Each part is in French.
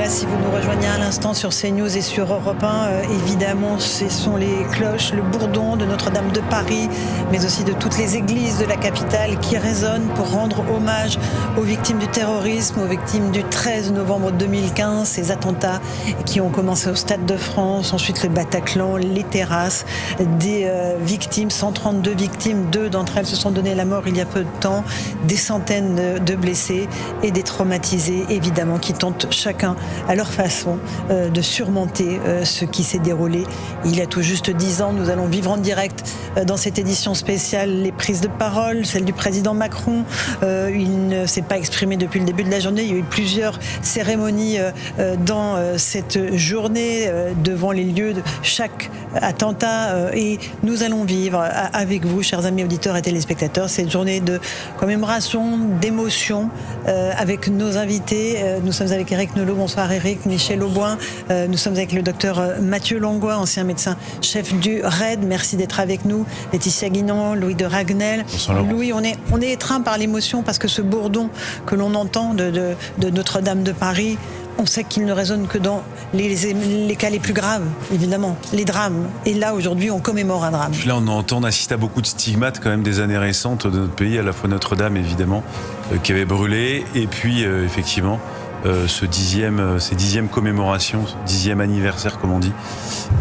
Voilà, si vous nous rejoignez à l'instant sur CNews et sur Europe 1, évidemment, ce sont les cloches, le bourdon de Notre-Dame de Paris, mais aussi de toutes les églises de la capitale qui résonnent pour rendre hommage aux victimes du terrorisme, aux victimes du 13 novembre 2015, ces attentats qui ont commencé au Stade de France, ensuite le Bataclan, les terrasses, des victimes, 132 victimes, 2 d'entre elles se sont donné la mort il y a peu de temps, des centaines de blessés et des traumatisés, évidemment, qui tentent chacun à leur façon de surmonter ce qui s'est déroulé il y a tout juste 10 ans. Nous allons vivre en direct dans cette édition spéciale les prises de parole, celle du président Macron. Il ne s'est pas exprimé depuis le début de la journée. Il y a eu plusieurs cérémonies dans cette journée devant les lieux de chaque attentat et nous allons vivre avec vous, chers amis auditeurs et téléspectateurs, cette journée de commémoration, d'émotion avec nos invités. Nous sommes avec Éric Nolot. Bonsoir Éric. Michel Auboin. Nous sommes avec le docteur Mathieu Langlois, ancien médecin chef du RAID. Merci d'être avec nous. Laetitia Guinan, Louis de Ragnel. Bonsoir, Louis, on est étreint par l'émotion parce que ce bourdon que l'on entend de Notre-Dame de Paris, on sait qu'il ne résonne que dans les cas les plus graves, évidemment, les drames. Et là, aujourd'hui, on commémore un drame. Là, on assiste à beaucoup de stigmates quand même des années récentes de notre pays, à la fois Notre-Dame, évidemment, qui avait brûlé, et puis, effectivement, ces 10e commémorations, 10e anniversaire, comme on dit,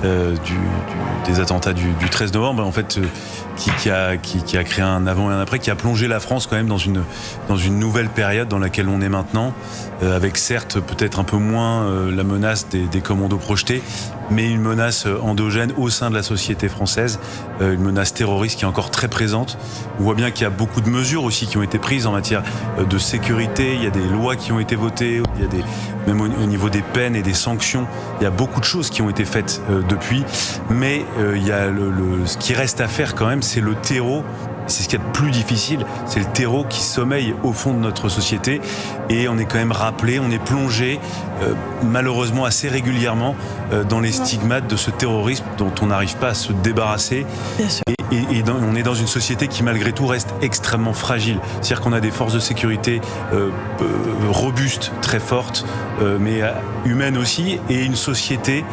des attentats du 13 novembre, en fait, qui a créé un avant et un après, qui a plongé la France quand même dans une nouvelle période dans laquelle on est maintenant, avec certes peut-être un peu moins la menace des commandos projetés, mais une menace endogène au sein de la société française, une menace terroriste qui est encore très présente. On voit bien qu'il y a beaucoup de mesures aussi qui ont été prises en matière de sécurité, il y a des lois qui ont été votées, il y a même au niveau des peines et des sanctions, il y a beaucoup de choses qui ont été faites depuis, mais il y a ce qui reste à faire quand même, c'est le terreau. C'est ce qu'il y a de plus difficile, c'est le terreau qui sommeille au fond de notre société et on est quand même rappelé, on est plongé malheureusement assez régulièrement dans les stigmates de ce terrorisme dont on n'arrive pas à se débarrasser. Et on est dans une société qui malgré tout reste extrêmement fragile. C'est-à-dire qu'on a des forces de sécurité robustes, très fortes, mais humaines aussi, et une société,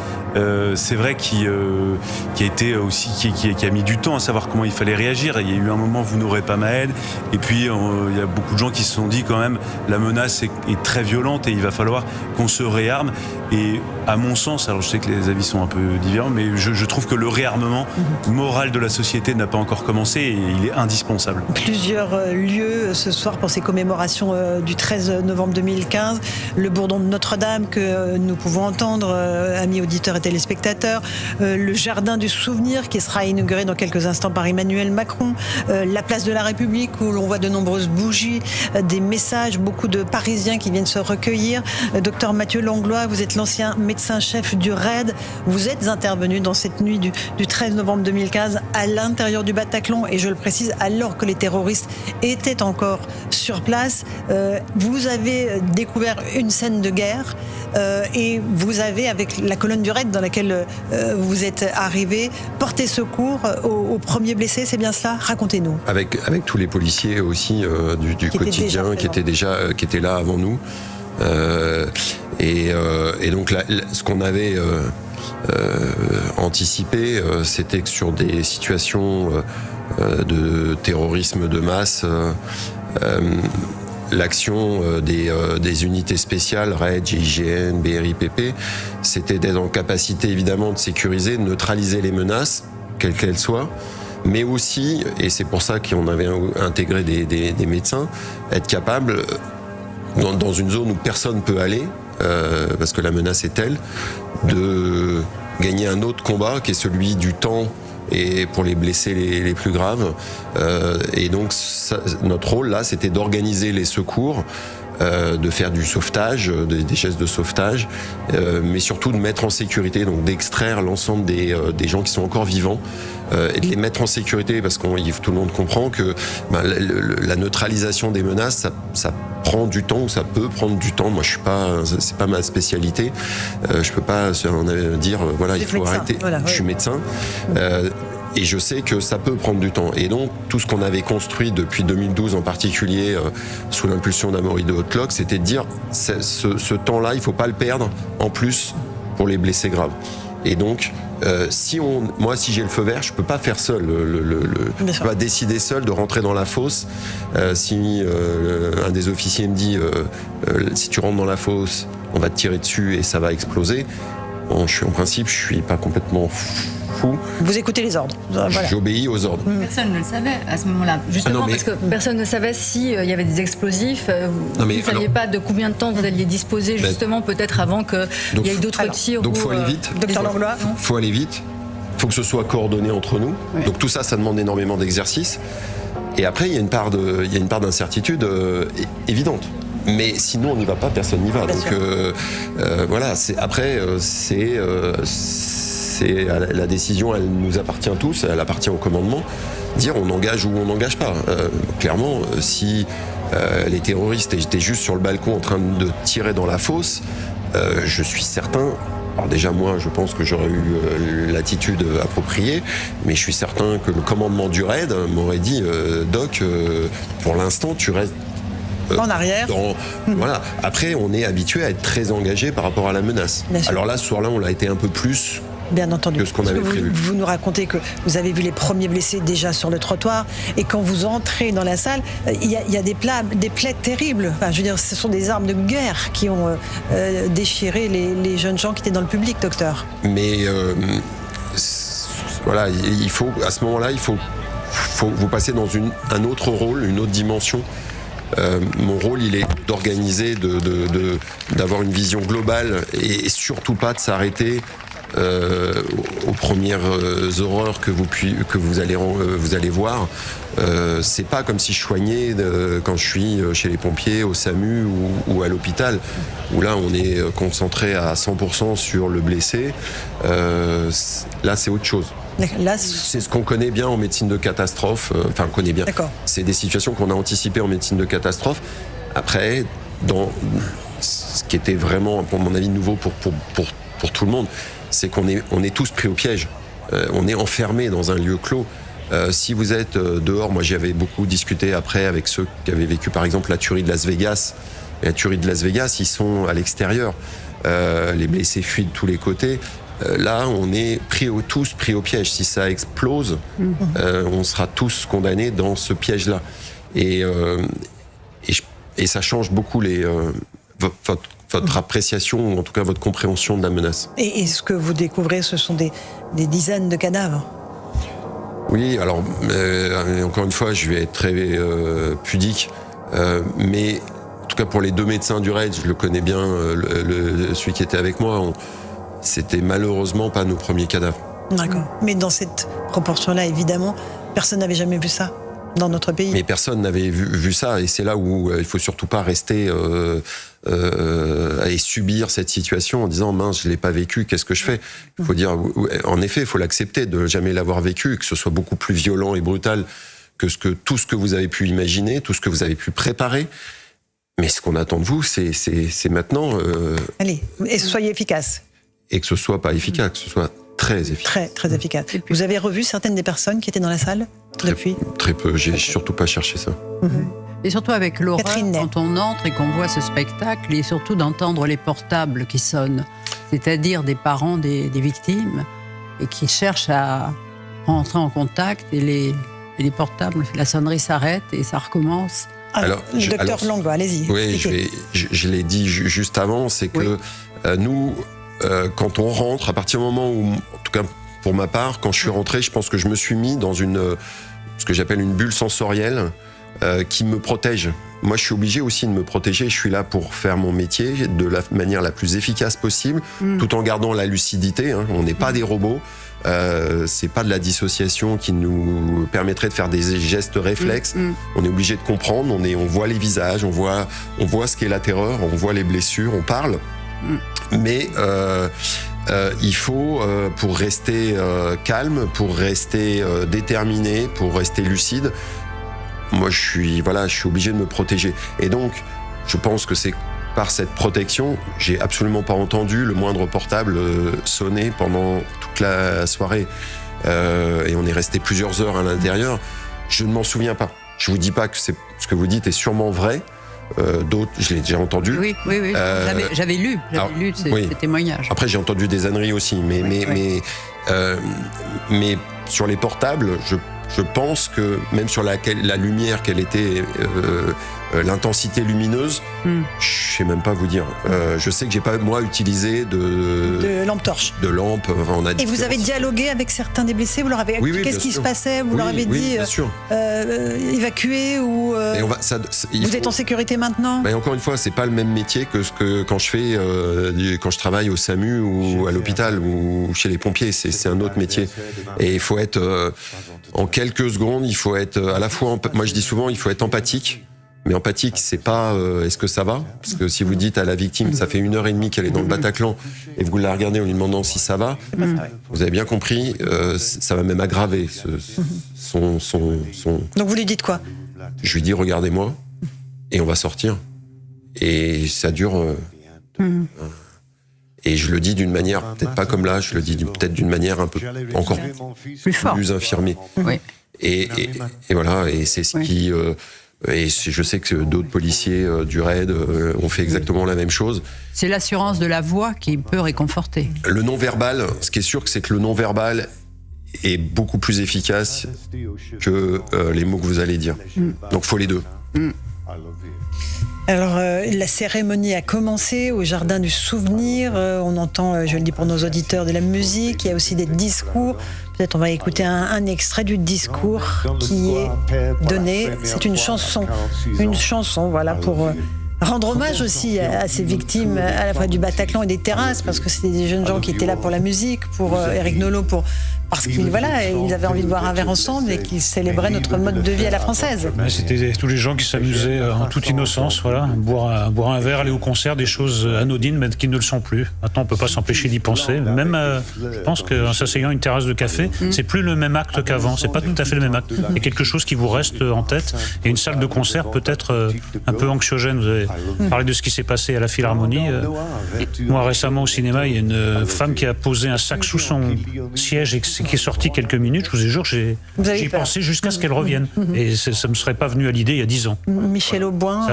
c'est vrai, qui a été aussi, qui a mis du temps à savoir comment il fallait réagir. Il y a eu un moment, vous n'aurez pas ma aide, et puis il y a beaucoup de gens qui se sont dit quand même, la menace est très violente et il va falloir qu'on se réarme. Et à mon sens, alors je sais que les avis sont un peu différents, mais je trouve que le réarmement moral de la société n'a pas encore commencé et il est indispensable. Plusieurs lieux ce soir pour ces commémorations du 13 novembre 2015. Le bourdon de Notre-Dame que nous pouvons entendre, amis auditeurs et téléspectateurs. Le jardin du souvenir qui sera inauguré dans quelques instants par Emmanuel Macron. La place de la République où l'on voit de nombreuses bougies, des messages, beaucoup de Parisiens qui viennent se recueillir. Docteur Mathieu Langlois, vous êtes l'ancien médecin-chef du RAID. Vous êtes intervenu dans cette nuit du 13 novembre 2015 à l'intérieur du Bataclan, et je le précise, alors que les terroristes étaient encore sur place. Vous avez découvert une scène de guerre et vous avez, avec la colonne du RAID dans laquelle vous êtes arrivé, porté secours aux premiers blessés, c'est bien cela? Racontez-nous. Avec tous les policiers aussi du quotidien qui étaient là avant nous. Et donc là, ce qu'on avait anticipé, c'était que sur des situations de terrorisme de masse, l'action des unités spéciales, RAID, GIGN, BRIPP, c'était d'être en capacité évidemment de sécuriser, de neutraliser les menaces, quelles qu'elles soient, mais aussi, et c'est pour ça qu'on avait intégré des médecins, être capable, dans une zone où personne ne peut aller, parce que la menace est telle, de gagner un autre combat qui est celui du temps et pour les blessés les plus graves. Et donc notre rôle là, c'était d'organiser les secours, de faire du sauvetage, des gestes de sauvetage, mais surtout de mettre en sécurité, donc d'extraire l'ensemble des gens qui sont encore vivants et de les mettre en sécurité, parce que tout le monde comprend que la neutralisation des menaces, ça prend du temps, ou ça peut prendre du temps. Moi, c'est pas ma spécialité. Je peux pas dire voilà, il faut arrêter. Voilà, je suis médecin. Et je sais que ça peut prendre du temps. Et donc, tout ce qu'on avait construit depuis 2012 en particulier, sous l'impulsion d'Amaury de Haute-Cloque, c'était de dire, ce temps-là, il ne faut pas le perdre, en plus, pour les blessés graves. Et donc, si j'ai le feu vert, je peux pas faire seul. Je peux pas décider seul de rentrer dans la fosse. Si un des officiers me dit, si tu rentres dans la fosse, on va te tirer dessus et ça va exploser. Bon, en principe, je suis pas complètement fou. Vous écoutez les ordres. Voilà. J'obéis aux ordres. Personne ne le savait à ce moment-là. Justement, parce que personne ne savait s'il y avait des explosifs. Vous ne saviez pas de combien de temps vous alliez disposer, justement, peut-être avant qu'il y ait d'autres tirs. Donc, il faut aller vite. Docteur Langlois. Il faut aller vite. Il faut que ce soit coordonné entre nous. Oui. Donc, tout ça, ça demande énormément d'exercice. Et après, il y a une part d'incertitude évidente. Mais sinon, on n'y va pas, personne n'y va. Bien donc voilà. La décision, elle nous appartient tous. Elle appartient au commandement. Dire on engage ou on n'engage pas. Clairement, si les terroristes étaient juste sur le balcon en train de tirer dans la fosse, je suis certain. Alors déjà, moi, je pense que j'aurais eu l'attitude appropriée, mais je suis certain que le commandement du raid m'aurait dit Doc, pour l'instant, tu restes en arrière. Voilà. Après, on est habitué à être très engagé par rapport à la menace. Alors là, ce soir-là, on l'a été un peu plus. Bien entendu. Que ce qu'on avait prévu. Vous nous racontez que vous avez vu les premiers blessés déjà sur le trottoir, et quand vous entrez dans la salle, il y a des plaies terribles. Enfin, je veux dire, ce sont des armes de guerre qui ont déchiré les jeunes gens qui étaient dans le public, docteur. Mais voilà, il faut à ce moment-là, il faut vous passer dans un autre rôle, une autre dimension. Mon rôle, il est d'organiser, d'avoir une vision globale et surtout pas de s'arrêter aux premières horreurs que vous allez voir. C'est pas comme si je soignais quand je suis chez les pompiers, au SAMU ou à l'hôpital, où là on est concentré à 100% sur le blessé. Là, c'est autre chose. Là, c'est ce qu'on connaît bien en médecine de catastrophe. Enfin, on connaît bien. C'est des situations qu'on a anticipées en médecine de catastrophe. Après, dans ce qui était vraiment, pour mon avis, nouveau pour tout le monde, c'est qu'on est tous pris au piège. On est enfermés dans un lieu clos. Si vous êtes dehors, moi j'avais beaucoup discuté après avec ceux qui avaient vécu par exemple la tuerie de Las Vegas. La tuerie de Las Vegas, ils sont à l'extérieur. Les blessés fuient de tous les côtés. Là, on est tous pris au piège. Si ça explose, on sera tous condamnés dans ce piège-là. Et ça change beaucoup votre appréciation, ou en tout cas votre compréhension de la menace. Et ce que vous découvrez, ce sont des dizaines de cadavres. Oui, alors, encore une fois, je vais être très pudique, mais en tout cas pour les deux médecins du raid, je le connais bien, celui qui était avec moi, c'était malheureusement pas nos premiers cadavres. D'accord. Mais dans cette proportion-là, évidemment, personne n'avait jamais vu ça dans notre pays. Mais personne n'avait vu ça, et c'est là où il faut surtout pas rester et subir cette situation en disant mince, je l'ai pas vécu, qu'est-ce que je fais? Il faut dire, en effet, il faut l'accepter de jamais l'avoir vécu, que ce soit beaucoup plus violent et brutal que tout ce que vous avez pu imaginer, tout ce que vous avez pu préparer. Mais ce qu'on attend de vous, c'est maintenant. Allez, et soyez efficace. Et que ce soit pas efficace, que ce soit très efficace. Très, très efficace. Vous avez revu certaines des personnes qui étaient dans la salle depuis? Très peu, j'ai surtout pas cherché ça. Et surtout avec l'horreur, quand on entre et qu'on voit ce spectacle, et surtout d'entendre les portables qui sonnent, c'est-à-dire des parents des victimes, et qui cherchent à rentrer en contact, et les portables, la sonnerie s'arrête et ça recommence. Alors, le docteur Langlois, allez-y. Oui, je l'ai dit juste avant, c'est que nous, quand on rentre, à partir du moment où, en tout cas pour ma part, quand je suis rentré, je pense que je me suis mis dans ce que j'appelle une bulle sensorielle qui me protège. Moi, je suis obligé aussi de me protéger. Je suis là pour faire mon métier de la manière la plus efficace possible, tout en gardant la lucidité. On n'est pas des robots. C'est pas de la dissociation qui nous permettrait de faire des gestes réflexes. On est obligé de comprendre. On voit les visages, on voit ce qu'est la terreur, on voit les blessures, on parle. Mais il faut, pour rester calme, pour rester déterminé, pour rester lucide, moi je suis obligé de me protéger. Et donc, je pense que c'est par cette protection, j'ai absolument pas entendu le moindre portable sonner pendant toute la soirée. et on est resté plusieurs heures à l'intérieur. Je ne m'en souviens pas. Je vous dis pas que ce que vous dites est sûrement vrai. D'autres, je l'ai déjà entendu. Oui. J'avais lu ces témoignages. Après, j'ai entendu des âneries aussi, mais sur les portables, je pense que même sur la lumière, quelle était l'intensité lumineuse, je sais même pas vous dire. Je sais que j'ai pas moi utilisé de lampe torche. De lampe. Et vous avez dialogué avec certains des blessés, vous leur avez expliqué ce qui se passait, vous leur avez dit évacuer ou vous êtes en sécurité maintenant. Mais encore une fois, c'est pas le même métier que quand je travaille au SAMU ou à l'hôpital ou chez les pompiers. C'est un autre métier. Et il faut être en quelques secondes, il faut être à la fois. Moi, je dis souvent, il faut être empathique. Mais empathique, c'est pas est-ce que ça va? Parce que si vous dites à la victime, ça fait 1h30 qu'elle est dans le Bataclan, et vous la regardez en lui demandant si ça va, vous avez bien compris, ça va même aggraver son. Donc vous lui dites quoi? Je lui dis regardez-moi, et on va sortir. Et ça dure. Et je le dis d'une manière, peut-être pas comme là, je le dis peut-être d'une manière un peu encore plus infirmée. Oui. Et voilà, et c'est ce qui. Et je sais que d'autres policiers du RAID ont fait exactement la même chose. C'est l'assurance de la voix qui peut réconforter. Le non-verbal, ce qui est sûr, c'est que le non-verbal est beaucoup plus efficace que les mots que vous allez dire. Donc il faut les deux. Alors, la cérémonie a commencé au Jardin du Souvenir. On entend, je le dis pour nos auditeurs, de la musique. Il y a aussi des discours. Peut-être on va écouter un extrait du discours qui est donné. C'est une chanson, voilà, pour rendre hommage aussi à ces victimes, à la fois du Bataclan et des terrasses, parce que c'était des jeunes gens qui étaient là pour la musique, pour Éric Nolot, parce qu'ils avaient envie de boire un verre ensemble et qu'ils célébraient notre mode de vie à la française. C'était tous les gens qui s'amusaient en toute innocence, voilà, boire un verre, aller au concert, des choses anodines, mais qui ne le sont plus. Maintenant, on ne peut pas s'empêcher d'y penser. Même, je pense qu'en s'asseyant à une terrasse de café, c'est plus le même acte qu'avant. C'est pas tout à fait le même acte. Il y a quelque chose qui vous reste en tête. Et une salle de concert peut être un peu anxiogène. Vous avez parlé de ce qui s'est passé à la Philharmonie. Moi, récemment au cinéma, il y a une femme qui a posé un sac sous son siège et qui est sorti quelques minutes, je vous ai jure, j'y pensé jusqu'à ce qu'elle revienne. Et ça ne me serait pas venu à l'idée il y a 10 ans. Michel Auboin,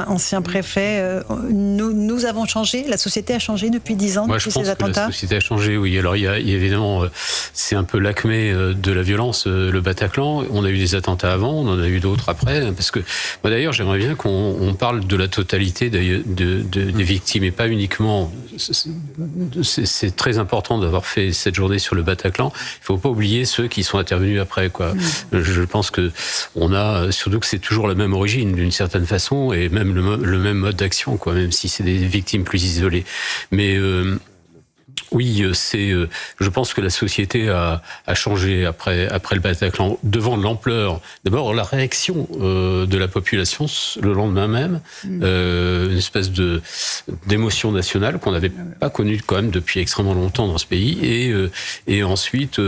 ancien préfet, nous avons changé, la société a changé depuis 10 ans, depuis ces attentats. La société a changé, oui. Alors il y a évidemment, c'est un peu l'acmé de la violence, le Bataclan. On a eu des attentats avant, on en a eu d'autres après. Parce que, moi d'ailleurs, j'aimerais bien qu'on parle de la totalité des victimes et pas uniquement. C'est très important d'avoir fait cette journée sur le Bataclan. Il faut pas oublier ceux qui sont intervenus après, quoi. Je pense que on a, surtout que c'est toujours la même origine d'une certaine façon et même le même mode d'action, quoi, même si c'est des victimes plus isolées. Mais oui, je pense que la société a changé après le Bataclan, devant l'ampleur. D'abord, la réaction de la population le lendemain même, une espèce d'émotion nationale qu'on n'avait pas connue quand même depuis extrêmement longtemps dans ce pays, et ensuite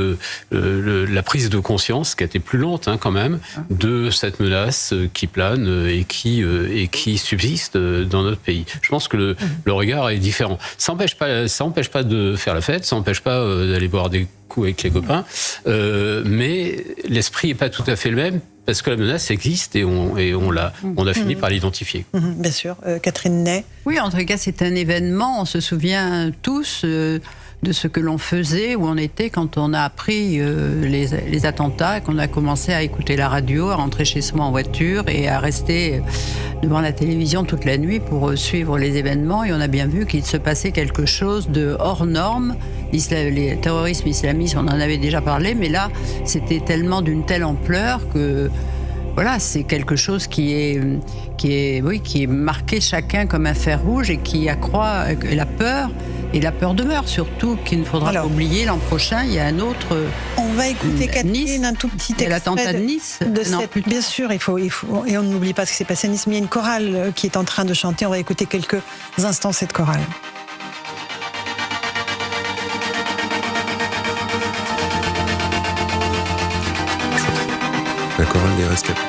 la prise de conscience qui a été plus lente quand même de cette menace qui plane et qui subsiste dans notre pays. Je pense que le regard est différent. Ça n'empêche pas de faire la fête, ça n'empêche pas d'aller boire des coups avec les copains, mais l'esprit n'est pas tout à fait le même parce que la menace existe et on a fini par l'identifier. Bien sûr. Catherine Ney. Oui, en tout cas, c'est un événement, on se souvient tous de ce que l'on faisait, où on était quand on a appris les attentats, qu'on a commencé à écouter la radio, à rentrer chez soi en voiture et à rester devant la télévision toute la nuit pour suivre les événements. Et on a bien vu qu'il se passait quelque chose de hors norme. Les terrorismes islamistes, on en avait déjà parlé, mais là, c'était tellement d'une telle ampleur que voilà, c'est quelque chose qui est marqué chacun comme un fer rouge et qui accroît la peur. Et la peur demeure, surtout qu'il ne faudra pas oublier, l'an prochain, il y a un autre... On va écouter Catherine, Nice, un tout petit extrait l'attentat de Nice. Bien sûr, il faut, et on n'oublie pas ce qui s'est passé à Nice, mais il y a une chorale qui est en train de chanter. On va écouter quelques instants cette chorale. La chorale des rescapés.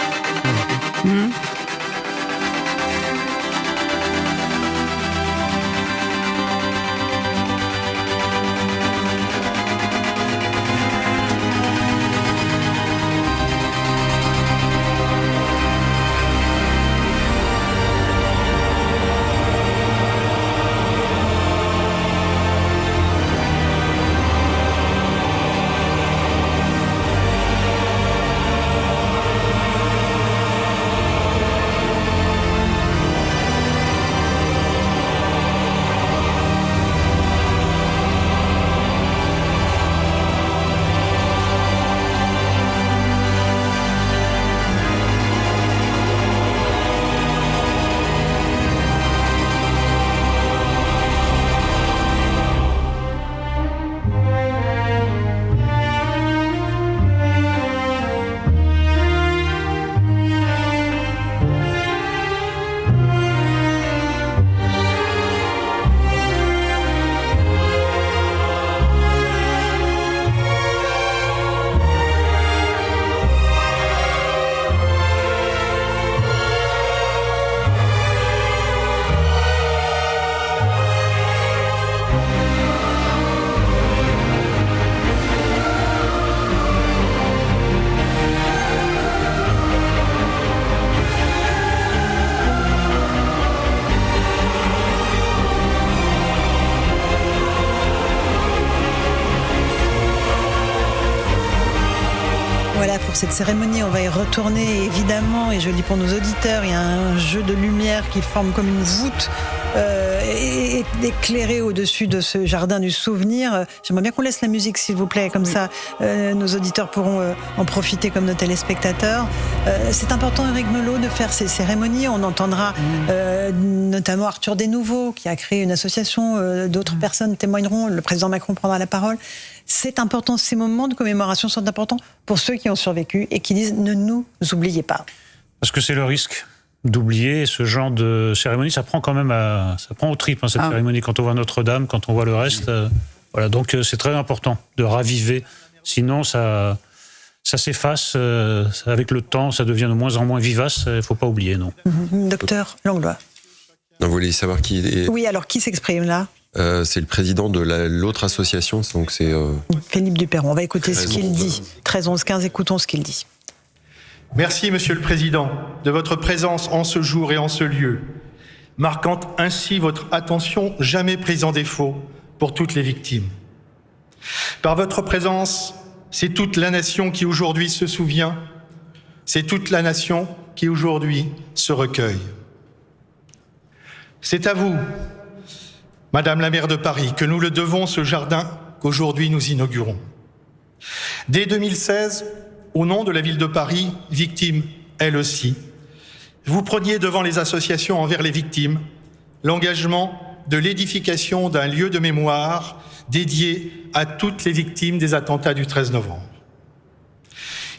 cette cérémonie, on va y retourner évidemment, et je le dis pour nos auditeurs, il y a un jeu de lumière qui forme comme une voûte éclairée au-dessus de ce jardin du souvenir. J'aimerais bien qu'on laisse la musique, s'il vous plaît, comme ça nos auditeurs pourront en profiter comme nos téléspectateurs. C'est important, Éric Melot, de faire ces cérémonies. On entendra notamment Arthur Desnouveaux, qui a créé une association, d'autres personnes témoigneront, le président Macron prendra la parole. C'est important, ces moments de commémoration sont importants pour ceux qui ont survécu et qui disent « ne nous oubliez pas ». Parce que c'est le risque d'oublier ce genre de cérémonie. Ça prend quand même ça prend aux tripes, cette cérémonie, quand on voit Notre-Dame, quand on voit le reste. Voilà, donc c'est très important de raviver. Sinon, ça s'efface. Avec le temps, ça devient de moins en moins vivace. Il ne faut pas oublier, non. Docteur Langlois. Vous voulez savoir qui est... Oui, alors qui s'exprime là ? C'est le président de l'autre association, donc c'est... Philippe Duperron, on va écouter ce qu'il dit. 13-11-15, écoutons ce qu'il dit. Merci, Monsieur le Président, de votre présence en ce jour et en ce lieu, marquant ainsi votre attention jamais prise en défaut pour toutes les victimes. Par votre présence, c'est toute la nation qui aujourd'hui se souvient, c'est toute la nation qui aujourd'hui se recueille. C'est à vous, Madame la maire de Paris, que nous le devons, ce jardin qu'aujourd'hui nous inaugurons. Dès 2016, au nom de la ville de Paris, victime elle aussi, vous preniez devant les associations envers les victimes l'engagement de l'édification d'un lieu de mémoire dédié à toutes les victimes des attentats du 13 novembre.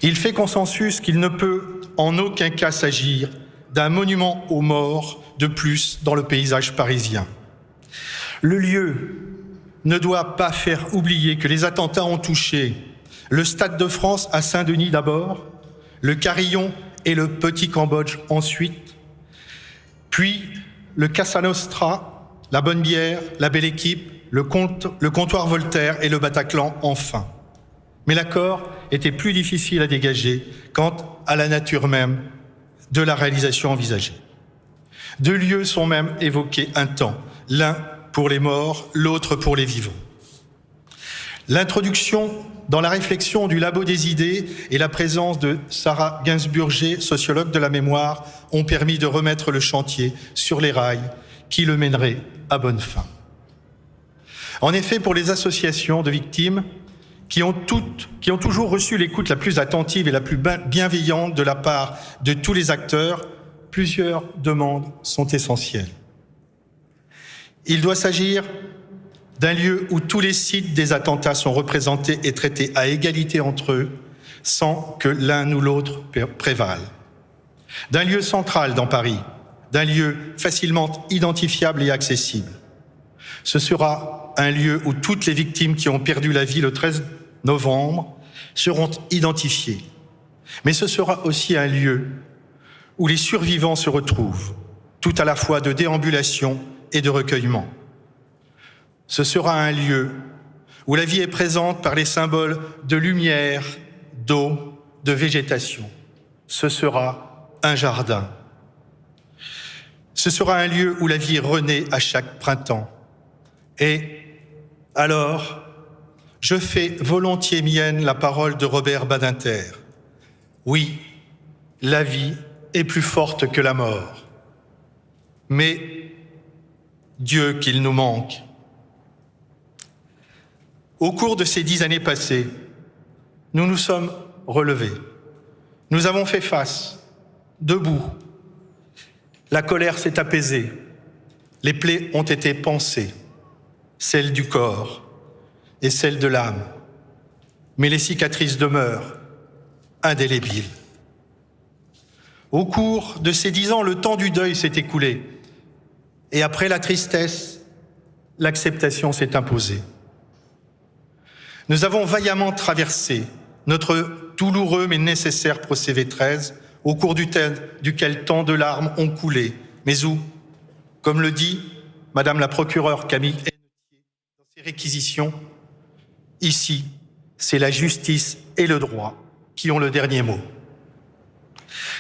Il fait consensus qu'il ne peut en aucun cas s'agir d'un monument aux morts de plus dans le paysage parisien. Le lieu ne doit pas faire oublier que les attentats ont touché le Stade de France à Saint-Denis d'abord, le Carillon et le Petit Cambodge ensuite, puis le Casa Nostra, la Bonne Bière, la Belle Équipe, le comptoir Voltaire et le Bataclan enfin. Mais l'accord était plus difficile à dégager quant à la nature même de la réalisation envisagée. Deux lieux sont même évoqués un temps, l'un pour les morts, l'autre pour les vivants. L'introduction dans la réflexion du Labo des idées et la présence de Sarah Gainsburger, sociologue de la mémoire, ont permis de remettre le chantier sur les rails qui le mèneraient à bonne fin. En effet, pour les associations de victimes qui ont toujours reçu l'écoute la plus attentive et la plus bienveillante de la part de tous les acteurs, plusieurs demandes sont essentielles. Il doit s'agir d'un lieu où tous les sites des attentats sont représentés et traités à égalité entre eux, sans que l'un ou l'autre prévale. D'un lieu central dans Paris, d'un lieu facilement identifiable et accessible. Ce sera un lieu où toutes les victimes qui ont perdu la vie le 13 novembre seront identifiées. Mais ce sera aussi un lieu où les survivants se retrouvent, tout à la fois de déambulation et de recueillement. Ce sera un lieu où la vie est présente par les symboles de lumière, d'eau, de végétation. Ce sera un jardin. Ce sera un lieu où la vie renaît à chaque printemps. Et alors, je fais volontiers mienne la parole de Robert Badinter. Oui, la vie est plus forte que la mort. Mais Dieu qu'il nous manque. Au cours de ces 10 années passées, nous nous sommes relevés. Nous avons fait face, debout. La colère s'est apaisée. Les plaies ont été pansées, celles du corps et celles de l'âme. Mais les cicatrices demeurent indélébiles. Au cours de ces 10 ans, le temps du deuil s'est écoulé. Et après la tristesse, l'acceptation s'est imposée. Nous avons vaillamment traversé notre douloureux mais nécessaire procès V13, au cours duquel tant de larmes ont coulé, mais où, comme le dit Madame la procureure Camille Hennetier dans ses réquisitions, ici, c'est la justice et le droit qui ont le dernier mot.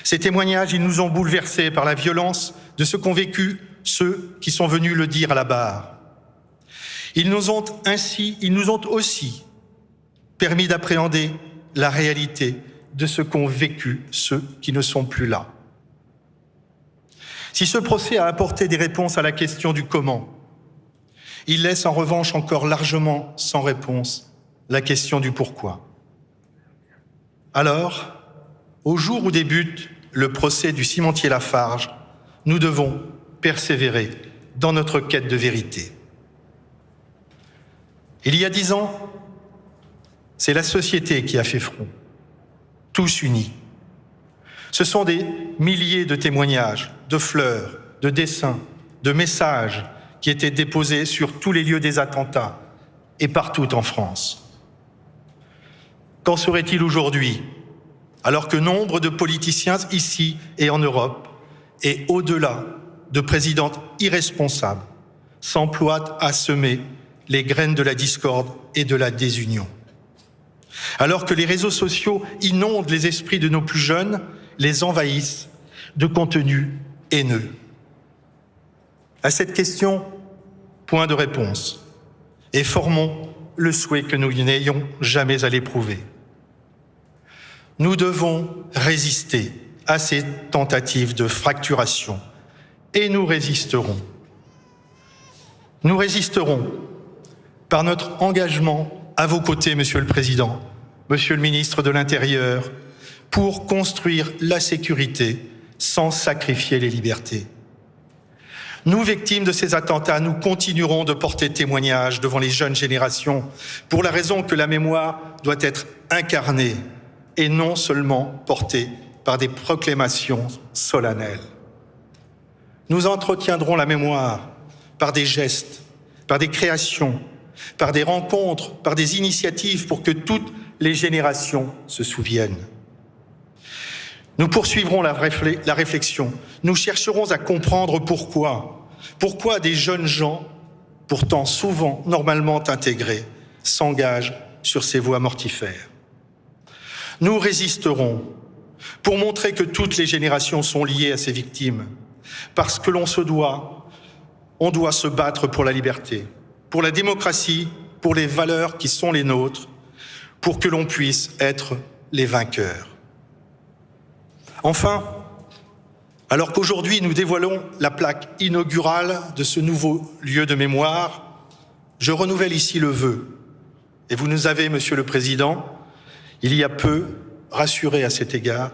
Ces témoignages, ils nous ont bouleversés par la violence de ce qu'ont vécu ceux qui sont venus le dire à la barre. Ils nous ont aussi permis d'appréhender la réalité de ce qu'ont vécu ceux qui ne sont plus là. Si ce procès a apporté des réponses à la question du comment, il laisse en revanche encore largement sans réponse la question du pourquoi. Alors, au jour où débute le procès du cimentier Lafarge, nous devons persévérer dans notre quête de vérité. Il y a 10 ans, c'est la société qui a fait front, tous unis. Ce sont des milliers de témoignages, de fleurs, de dessins, de messages qui étaient déposés sur tous les lieux des attentats et partout en France. Qu'en serait-il aujourd'hui, alors que nombre de politiciens ici et en Europe, et au-delà de présidents irresponsables, s'emploient à semer les graines de la discorde et de la désunion? Alors que les réseaux sociaux inondent les esprits de nos plus jeunes, les envahissent de contenus haineux. À cette question, point de réponse. Et formons le souhait que nous n'ayons jamais à l'éprouver. Nous devons résister à ces tentatives de fracturation et nous résisterons. Nous résisterons par notre engagement à vos côtés, Monsieur le Président, Monsieur le Ministre de l'Intérieur, pour construire la sécurité sans sacrifier les libertés. Nous, victimes de ces attentats, nous continuerons de porter témoignage devant les jeunes générations pour la raison que la mémoire doit être incarnée et non seulement portée par des proclamations solennelles. Nous entretiendrons la mémoire par des gestes, par des créations, par des rencontres, par des initiatives pour que toutes les générations se souviennent. Nous poursuivrons la réflexion. Nous chercherons à comprendre pourquoi des jeunes gens, pourtant souvent normalement intégrés, s'engagent sur ces voies mortifères. Nous résisterons pour montrer que toutes les générations sont liées à ces victimes, parce que on doit se battre pour la liberté, pour la démocratie, pour les valeurs qui sont les nôtres, pour que l'on puisse être les vainqueurs. Enfin, alors qu'aujourd'hui nous dévoilons la plaque inaugurale de ce nouveau lieu de mémoire, je renouvelle ici le vœu, et vous nous avez, Monsieur le Président, il y a peu rassuré à cet égard,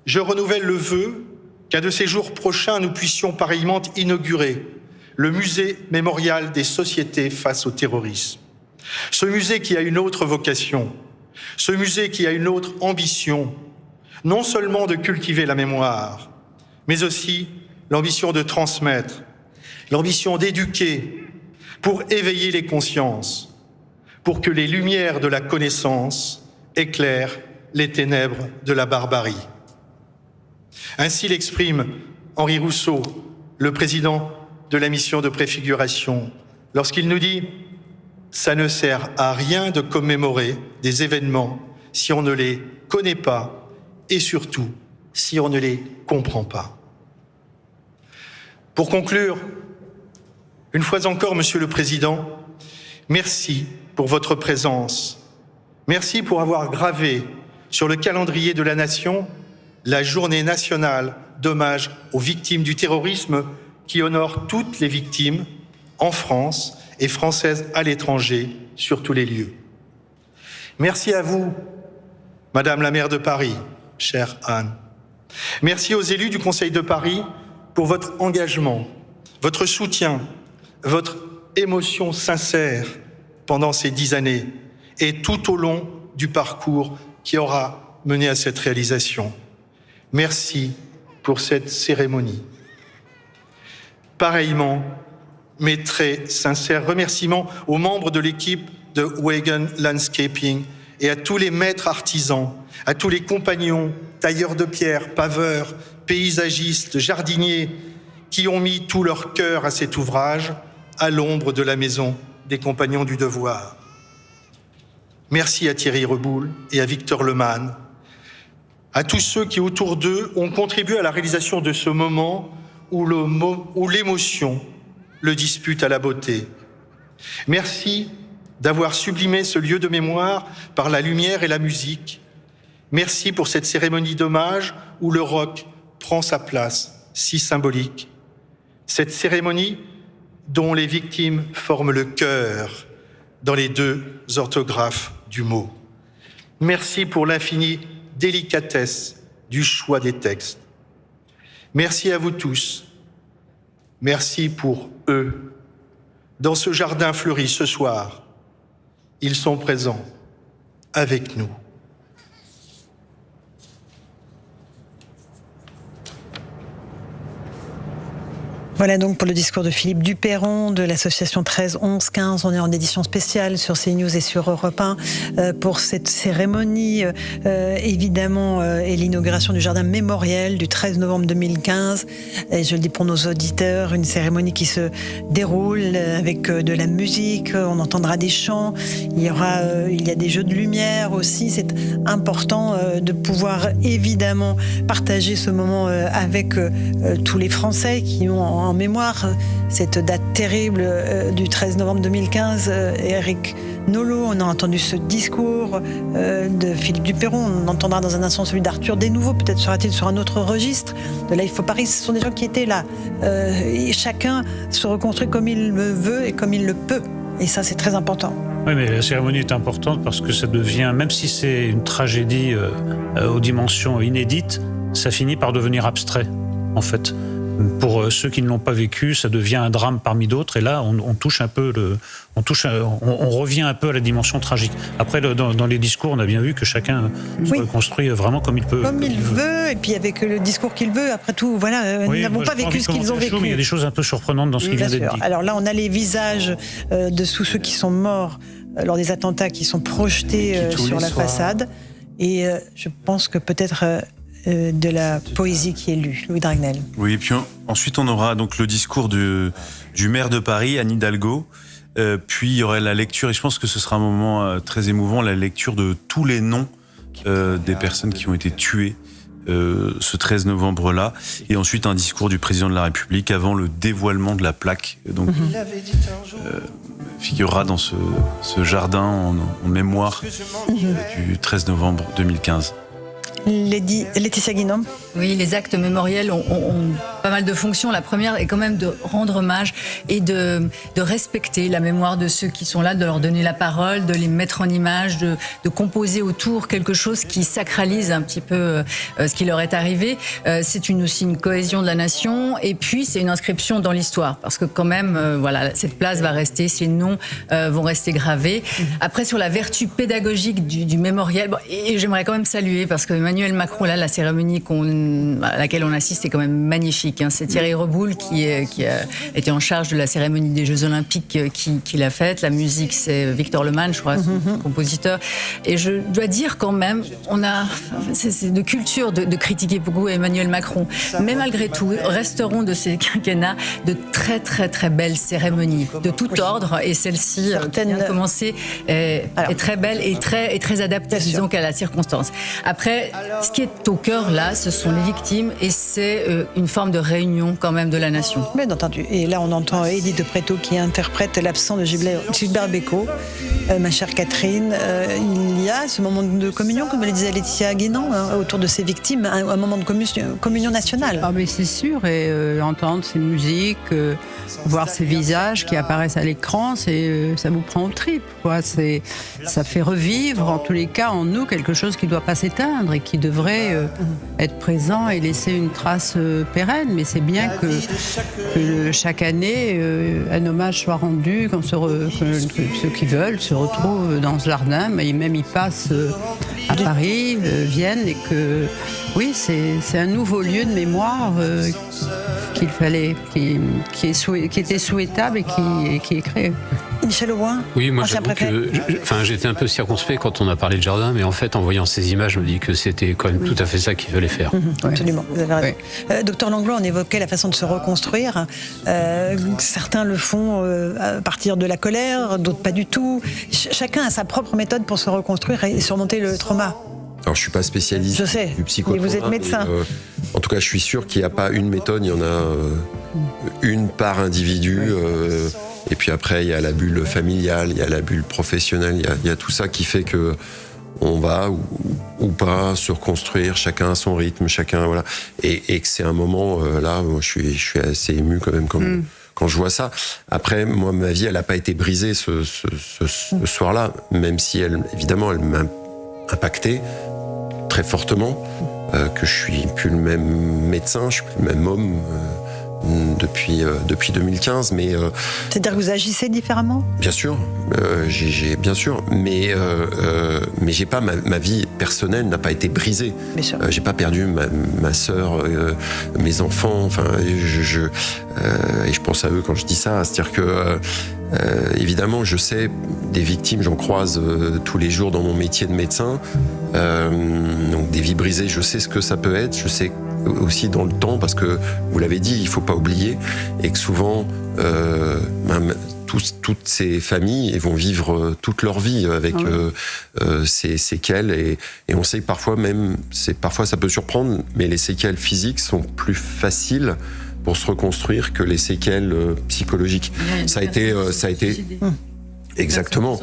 je renouvelle le vœu qu'un de ces jours prochains nous puissions pareillement inaugurer le musée mémorial des sociétés face au terrorisme. Ce musée qui a une autre vocation, ce musée qui a une autre ambition, non seulement de cultiver la mémoire, mais aussi l'ambition de transmettre, l'ambition d'éduquer, pour éveiller les consciences, pour que les lumières de la connaissance éclairent les ténèbres de la barbarie. Ainsi l'exprime Henri Rousseau, le président de la mission de préfiguration, lorsqu'il nous dit « Ça ne sert à rien de commémorer des événements si on ne les connaît pas et surtout si on ne les comprend pas. » Pour conclure, une fois encore, Monsieur le Président, merci pour votre présence. Merci pour avoir gravé sur le calendrier de la Nation la journée nationale d'hommage aux victimes du terrorisme qui honore toutes les victimes en France et françaises à l'étranger sur tous les lieux. Merci à vous, Madame la maire de Paris, chère Anne. Merci aux élus du Conseil de Paris pour votre engagement, votre soutien, votre émotion sincère pendant ces 10 années et tout au long du parcours qui aura mené à cette réalisation. Merci pour cette cérémonie. Pareillement, mes très sincères remerciements aux membres de l'équipe de Wagon Landscaping et à tous les maîtres artisans, à tous les compagnons, tailleurs de pierre, paveurs, paysagistes, jardiniers, qui ont mis tout leur cœur à cet ouvrage, à l'ombre de la maison des Compagnons du Devoir. Merci à Thierry Reboul et à Victor Lemann, à tous ceux qui, autour d'eux, ont contribué à la réalisation de ce moment où l'émotion le dispute à la beauté. Merci d'avoir sublimé ce lieu de mémoire par la lumière et la musique, Merci pour cette cérémonie d'hommage où le rock prend sa place, si symbolique. Cette cérémonie dont les victimes forment le cœur dans les 2 orthographes du mot. Merci pour l'infinie délicatesse du choix des textes. Merci à vous tous. Merci pour eux. Dans ce jardin fleuri ce soir, ils sont présents avec nous. Voilà donc pour le discours de Philippe Duperron de l'association 13 11 15. On est en édition spéciale sur CNews et sur Europe 1 pour cette cérémonie évidemment et l'inauguration du jardin mémoriel du 13 novembre 2015. Et je le dis pour nos auditeurs, une cérémonie qui se déroule avec de la musique, on entendra des chants, il y a des jeux de lumière aussi. C'est important de pouvoir évidemment partager ce moment avec tous les Français qui ont en mémoire cette date terrible du 13 novembre 2015. Éric Nolot, on a entendu ce discours de Philippe Duperron, on entendra dans un instant celui d'Arthur Desnouveaux, peut-être sera-t-il sur un autre registre, de Life for Paris. Ce sont des gens qui étaient là. Et chacun se reconstruit comme il le veut et comme il le peut. Et ça, c'est très important. Oui, mais la cérémonie est importante parce que ça devient, même si c'est une tragédie aux dimensions inédites, ça finit par devenir abstrait, en fait. Pour ceux qui ne l'ont pas vécu, ça devient un drame parmi d'autres. Et là, on touche un peu on revient un peu à la dimension tragique. Après, dans les discours, on a bien vu que chacun se reconstruit vraiment comme il peut. Comme il veut, et puis avec le discours qu'il veut. Après tout, voilà, nous n'avons pas vécu ce qu'ils ont vécu. Mais il y a des choses un peu surprenantes dans ce qui vient d'être dit. Alors là, on a les visages de tous ceux qui sont morts lors des attentats qui sont projetés sur la façade. Et je pense que peut-être de la poésie qui est lue. Louis Dragnel. Oui, et puis ensuite on aura donc le discours du maire de Paris, Anne Hidalgo. Puis il y aurait la lecture, et je pense que ce sera un moment très émouvant, la lecture de tous les noms des personnes qui ont été tuées ce 13 novembre-là. Et ensuite un discours du président de la République avant le dévoilement de la plaque. Donc, figurera dans ce jardin en mémoire du 13 novembre 2015. Laetitia Guinom. Oui, les actes mémoriels ont pas mal de fonctions. La première est quand même de rendre hommage et de respecter la mémoire de ceux qui sont là, de leur donner la parole, de les mettre en image, de composer autour quelque chose qui sacralise un petit peu ce qui leur est arrivé. C'est aussi une cohésion de la nation, et puis c'est une inscription dans l'histoire, parce que quand même, voilà, cette place va rester, ces noms vont rester gravés. Après, sur la vertu pédagogique du mémoriel, et j'aimerais quand même saluer, parce que Emmanuel Macron, là, la cérémonie à laquelle on assiste est quand même magnifique. C'est Thierry Reboul qui a été en charge de la cérémonie des Jeux Olympiques qui l'a faite. La musique, c'est Victor Lemann, je crois, compositeur. Et je dois dire quand même, c'est de culture de critiquer beaucoup Emmanuel Macron. Mais malgré tout, resteront de ces quinquennats de très très très belles cérémonies de tout ordre. Et celle-ci, qui vient de commencer, est très belle et très adaptée, disons, qu'à la circonstance. Après, ce qui est au cœur là, ce sont les victimes, et c'est une forme de réunion quand même de la nation. Bien entendu. Et là, on entend Edith de Pretto qui interprète l'absent de Gilbert Bécaud. Ma chère Catherine, il y a ce moment de communion, comme le disait Laetitia Guénan, autour de ces victimes, un moment de communion nationale. Ah, mais c'est sûr, et entendre ces musiques, voir ces visages qui apparaissent à l'écran, ça vous prend aux tripes, quoi. Ça fait revivre, en tous les cas, en nous, quelque chose qui ne doit pas s'éteindre et qui devrait être présent et laisser une trace pérenne. Mais c'est bien que chaque année, un hommage soit rendu, que ceux qui veulent se retrouvent dans ce jardin, mais même ils passent à Paris, viennent, et que oui, c'est un nouveau lieu de mémoire qu'il fallait, qui était souhaitable et qui est créé. Michel Auboin. Oui, moi j'étais un peu circonspect quand on a parlé de jardin, mais en fait, en voyant ces images, je me dis que c'était quand même tout à fait ça qu'il fallait faire. Absolument, vous avez raison. Docteur Langlois, on évoquait la façon de se reconstruire. Certains le font à partir de la colère, d'autres pas du tout. Chacun a sa propre méthode pour se reconstruire et surmonter le trauma. Alors, je suis pas spécialiste du psychotrauma. Mais vous êtes médecin. En tout cas, je suis sûr qu'il n'y a pas une méthode, il y en a une par individu. Et puis après, il y a la bulle familiale, il y a la bulle professionnelle, il y a tout ça qui fait que on va ou pas se reconstruire, chacun à son rythme, chacun voilà, et que c'est un moment là, moi, je suis assez ému quand même quand je vois ça. Après, moi, ma vie, elle n'a pas été brisée ce soir-là, même si évidemment, elle m'a impacté très fortement, que je suis plus le même médecin, je suis plus le même homme. Depuis 2015, mais c'est-à-dire que vous agissez différemment ? Bien sûr, bien sûr, mais j'ai pas ma vie personnelle n'a pas été brisée. J'ai pas perdu ma sœur, mes enfants. Enfin, et je pense à eux quand je dis ça, c'est-à-dire que évidemment, je sais des victimes, j'en croise tous les jours dans mon métier de médecin. Donc des vies brisées, je sais ce que ça peut être, je sais aussi dans le temps, parce que vous l'avez dit, il faut pas oublier, et que souvent toutes ces familles vont vivre toute leur vie avec ces séquelles, et on sait que parfois ça peut surprendre, mais les séquelles physiques sont plus faciles pour se reconstruire que les séquelles psychologiques. Ça a été exactement.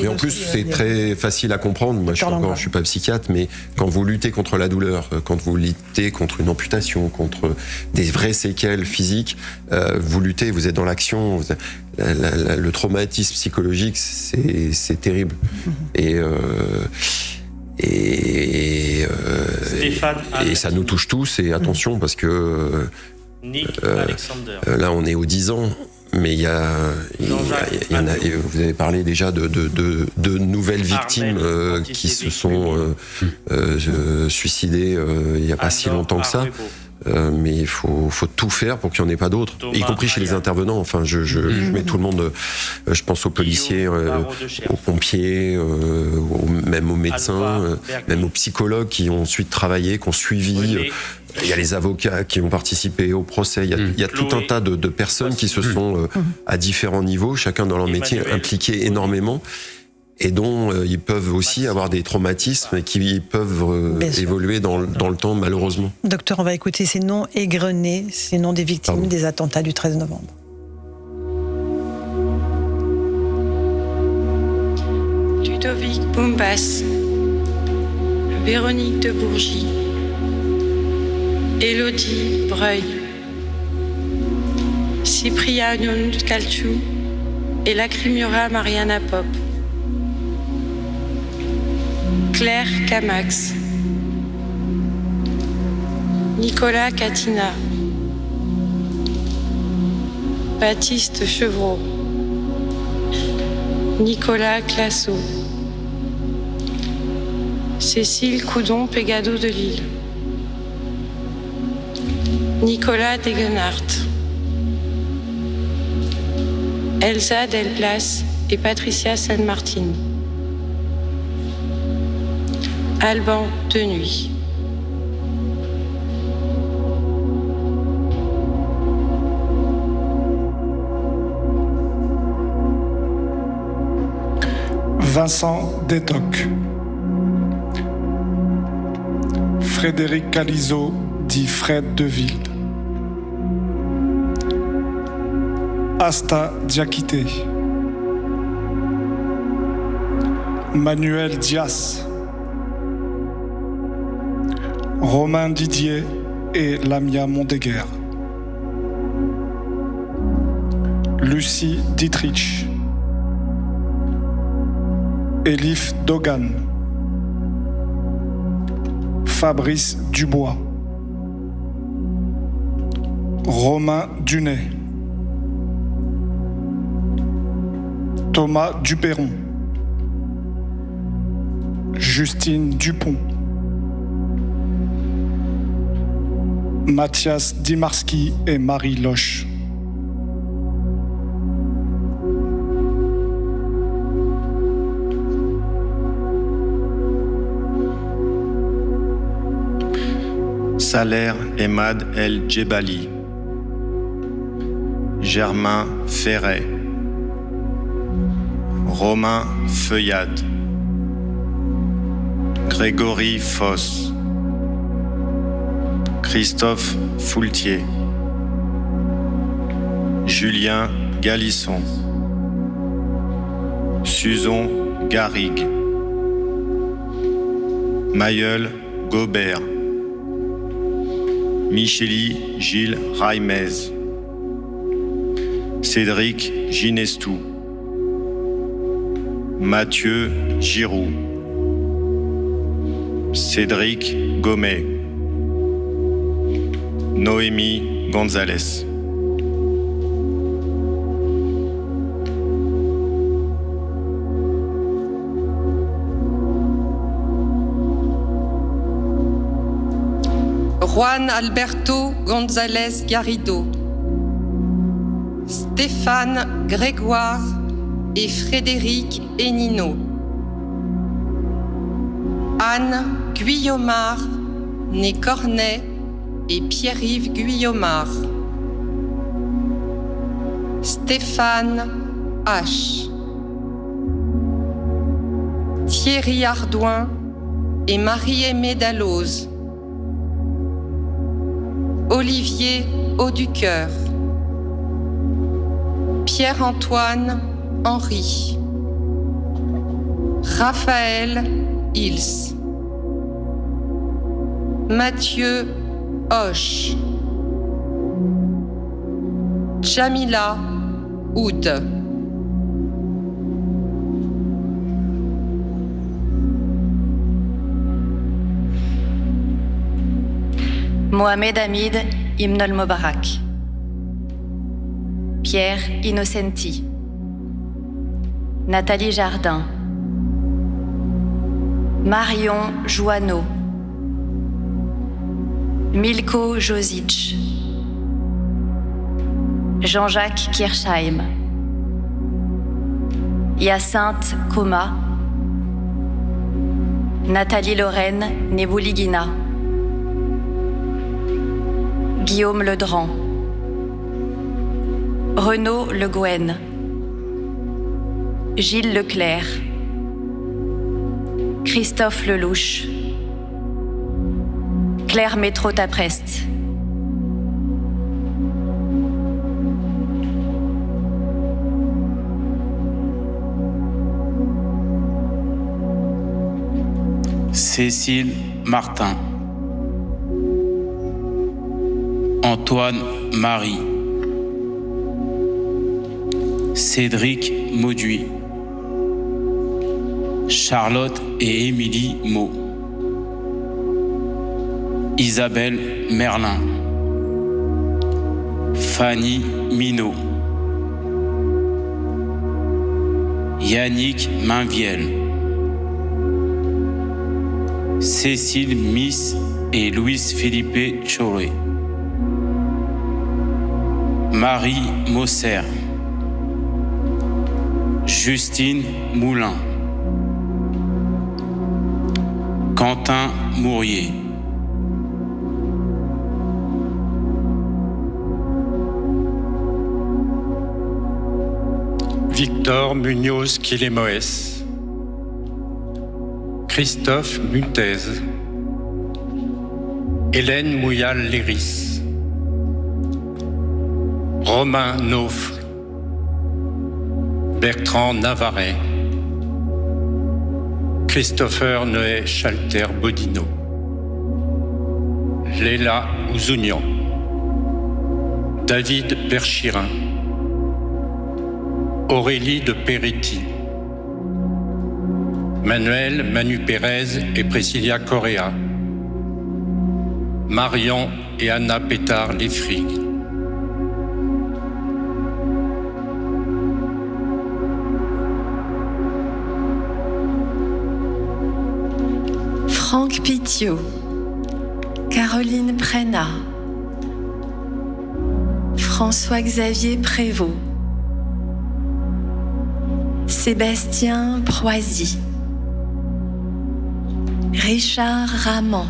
Et en plus, c'est très facile à comprendre. Moi, je suis pas psychiatre, mais quand vous luttez contre la douleur, quand vous luttez contre une amputation, contre des vraies séquelles physiques, vous luttez, vous êtes dans l'action. Le traumatisme psychologique, c'est terrible. Et ça nous touche tous. Et attention, parce que là, on est aux 10 ans. Mais il y en a, vous avez parlé déjà de nouvelles victimes qui se sont suicidées il n'y a pas si longtemps que ça. Mais il faut tout faire pour qu'il n'y en ait pas d'autres, y compris chez les intervenants. Enfin, je mets tout le monde. Je pense aux policiers, aux pompiers, même aux médecins, même aux psychologues qui ont ensuite travaillé, qui ont suivi. Il y a les avocats qui ont participé au procès. Il y a tout un tas de personnes qui se sont, à différents niveaux, chacun dans leur métier, impliqués énormément, et dont ils peuvent aussi avoir des traumatismes qui peuvent évoluer dans le temps, malheureusement. Docteur, on va écouter ces noms égrenés, ces noms des victimes des attentats du 13 novembre. Ludovic Bombas, Véronique de Bourgie, Élodie Breuil, Cipriano Calciu et Lacrimura Mariana Pop, Claire Camax, Nicolas Catina, Baptiste Chevreau, Nicolas Classo, Cécile Coudon-Pégado de Lille, Nicolas Degenhardt, Elsa Delplas et Patricia San Martin, Alban Denuy. Vincent Détoc, Frédéric Calizo dit Fred Deville, Asta Diakité, Manuel Dias, Romain Didier et Lamia Mondeguer, Lucie Dietrich, Elif Dogan, Fabrice Dubois, Romain Dunet, Thomas Duperron, Justine Dupont, Mathias Dimarski et Marie Loche. Saler Emad El Djebali, Germain Ferret, Romain Feuillade, Grégory Foss, Christophe Foultier, Julien Galisson, Suzon Garrigue, Mailleul Gobert. Micheli Gilles Raimez. Cédric Ginestou. Mathieu Giroux. Cédric Gomet. Noémie Gonzalez. Juan Alberto González Garrido, Stéphane Grégoire et Frédéric Hénino, Anne Guyomard, née Cornet et Pierre-Yves Guyomard, Stéphane H, Thierry Ardouin et Marie-Aimée Dalloz, Olivier Auducœur, Pierre-Antoine Henry, Raphaël Hils, Mathieu Hoche, Jamila Oud. Mohamed Hamid Ibn al-Mubarak, Pierre Innocenti, Nathalie Jardin, Marion Joanneau, Milko Josic, Jean-Jacques Kirchheim, Hyacinthe Koma, Nathalie Lorraine Nebouligina, Guillaume Ledran, Renaud Le Gouen, Gilles Leclerc, Christophe Lelouch, Claire Métro-Taprest, Cécile Martin, Antoine Marie, Cédric Mauduit, Charlotte et Émilie Maud, Isabelle Merlin, Fanny Minot, Yannick Mainviel, Cécile Miss et Louis Philippe Choré, Marie Mosser, Justine Moulin, Quentin Mourier, Victor Munoz Quilemoes, Christophe Muntez, Hélène Mouyal-Léris, Romain Naufle, Bertrand Navaret, Christopher Noé Chalter-Bodino, Léla Ouzounian, David Perchirin, Aurélie de Peretti, Manuel Manu Pérez et Priscilla Correa, Marion et Anna Pétard-Lefrig, Franck Pitiot, Caroline Prénat, François-Xavier Prévost, Sébastien Proisy, Richard Raman,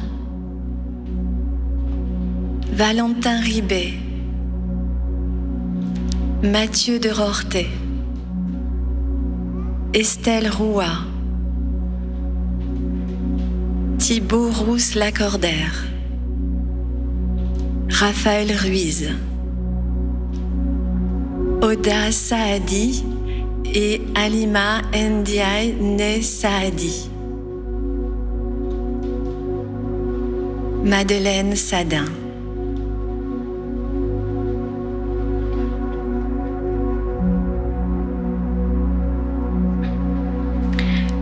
Valentin Ribet, Mathieu de Rortet, Estelle Roua, Thibaut Rousse-Lacordaire, Raphaël Ruiz, Oda Saadi et Alima Ndiaye Né Saadi, Madeleine Sadin.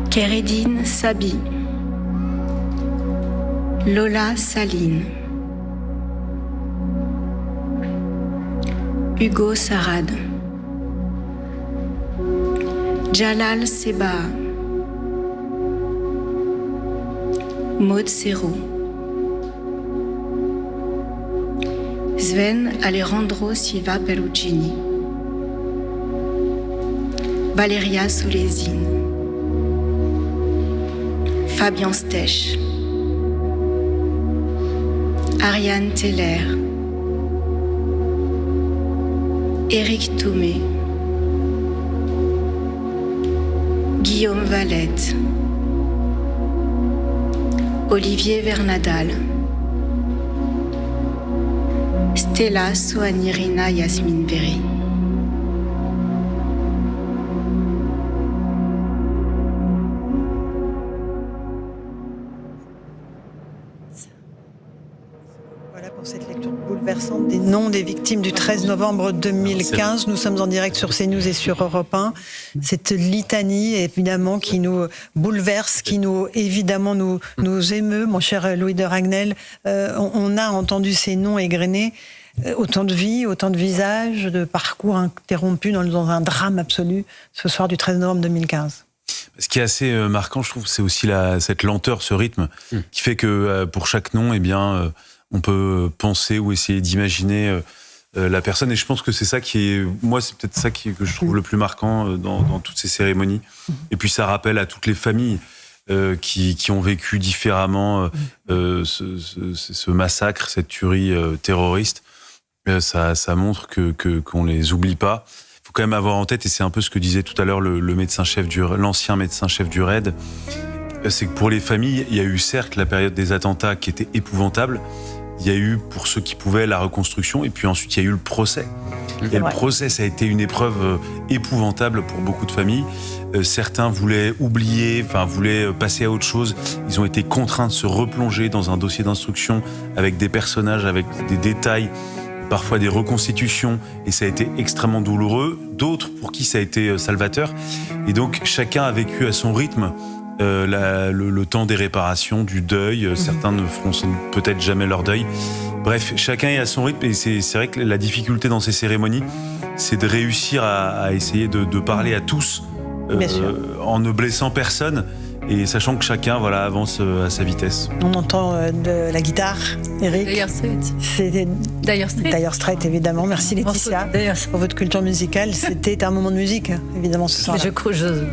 Kérédine Sabi. Lola Saline. Hugo Sarad. Jalal Seba. Maud Serrault. Sven Alejandro Silva Perugini. Valeria Solesine. Fabien Stech. Ariane Teller. Éric Thomé. Guillaume Valette. Olivier Vernadal. Stella Soanirina Yasmine Berry. Voilà pour cette lecture bouleversante des noms des victimes du 13 novembre 2015. Nous sommes en direct sur CNews et sur Europe 1. Cette litanie, évidemment, qui nous bouleverse, qui nous émeut. Mon cher Louis de Ragnel, on a entendu ces noms égrenés. Autant de vies, autant de visages, de parcours interrompus dans un drame absolu ce soir du 13 novembre 2015. Ce qui est assez marquant, je trouve, c'est aussi cette lenteur, ce rythme, qui fait que pour chaque nom, eh bien, on peut penser ou essayer d'imaginer la personne. Et je pense que c'est ça qui est, moi, c'est peut-être ça que je trouve le plus marquant dans toutes ces cérémonies. Et puis ça rappelle à toutes les familles qui ont vécu différemment ce massacre, cette tuerie terroriste. Ça montre qu'on les oublie pas. Il faut quand même avoir en tête, et c'est un peu ce que disait tout à l'heure l'ancien médecin-chef du RAID, c'est que pour les familles, il y a eu certes la période des attentats qui était épouvantable, il y a eu, pour ceux qui pouvaient, la reconstruction, et puis ensuite il y a eu le procès. Et le procès, ça a été une épreuve épouvantable pour beaucoup de familles. Certains voulaient oublier, voulaient passer à autre chose. Ils ont été contraints de se replonger dans un dossier d'instruction avec des personnages, avec des détails, parfois des reconstitutions, et ça a été extrêmement douloureux. D'autres pour qui ça a été salvateur. Et donc chacun a vécu à son rythme le temps des réparations, du deuil. Certains ne feront peut-être jamais leur deuil. Bref, chacun est à son rythme, et c'est vrai que la difficulté dans ces cérémonies, c'est de réussir à essayer de parler à tous en ne blessant personne. Et sachant que chacun avance à sa vitesse. On entend de la guitare, Eric. Dire Straits, évidemment. Merci Laetitia pour votre culture musicale. C'était un moment de musique, évidemment, ce soir.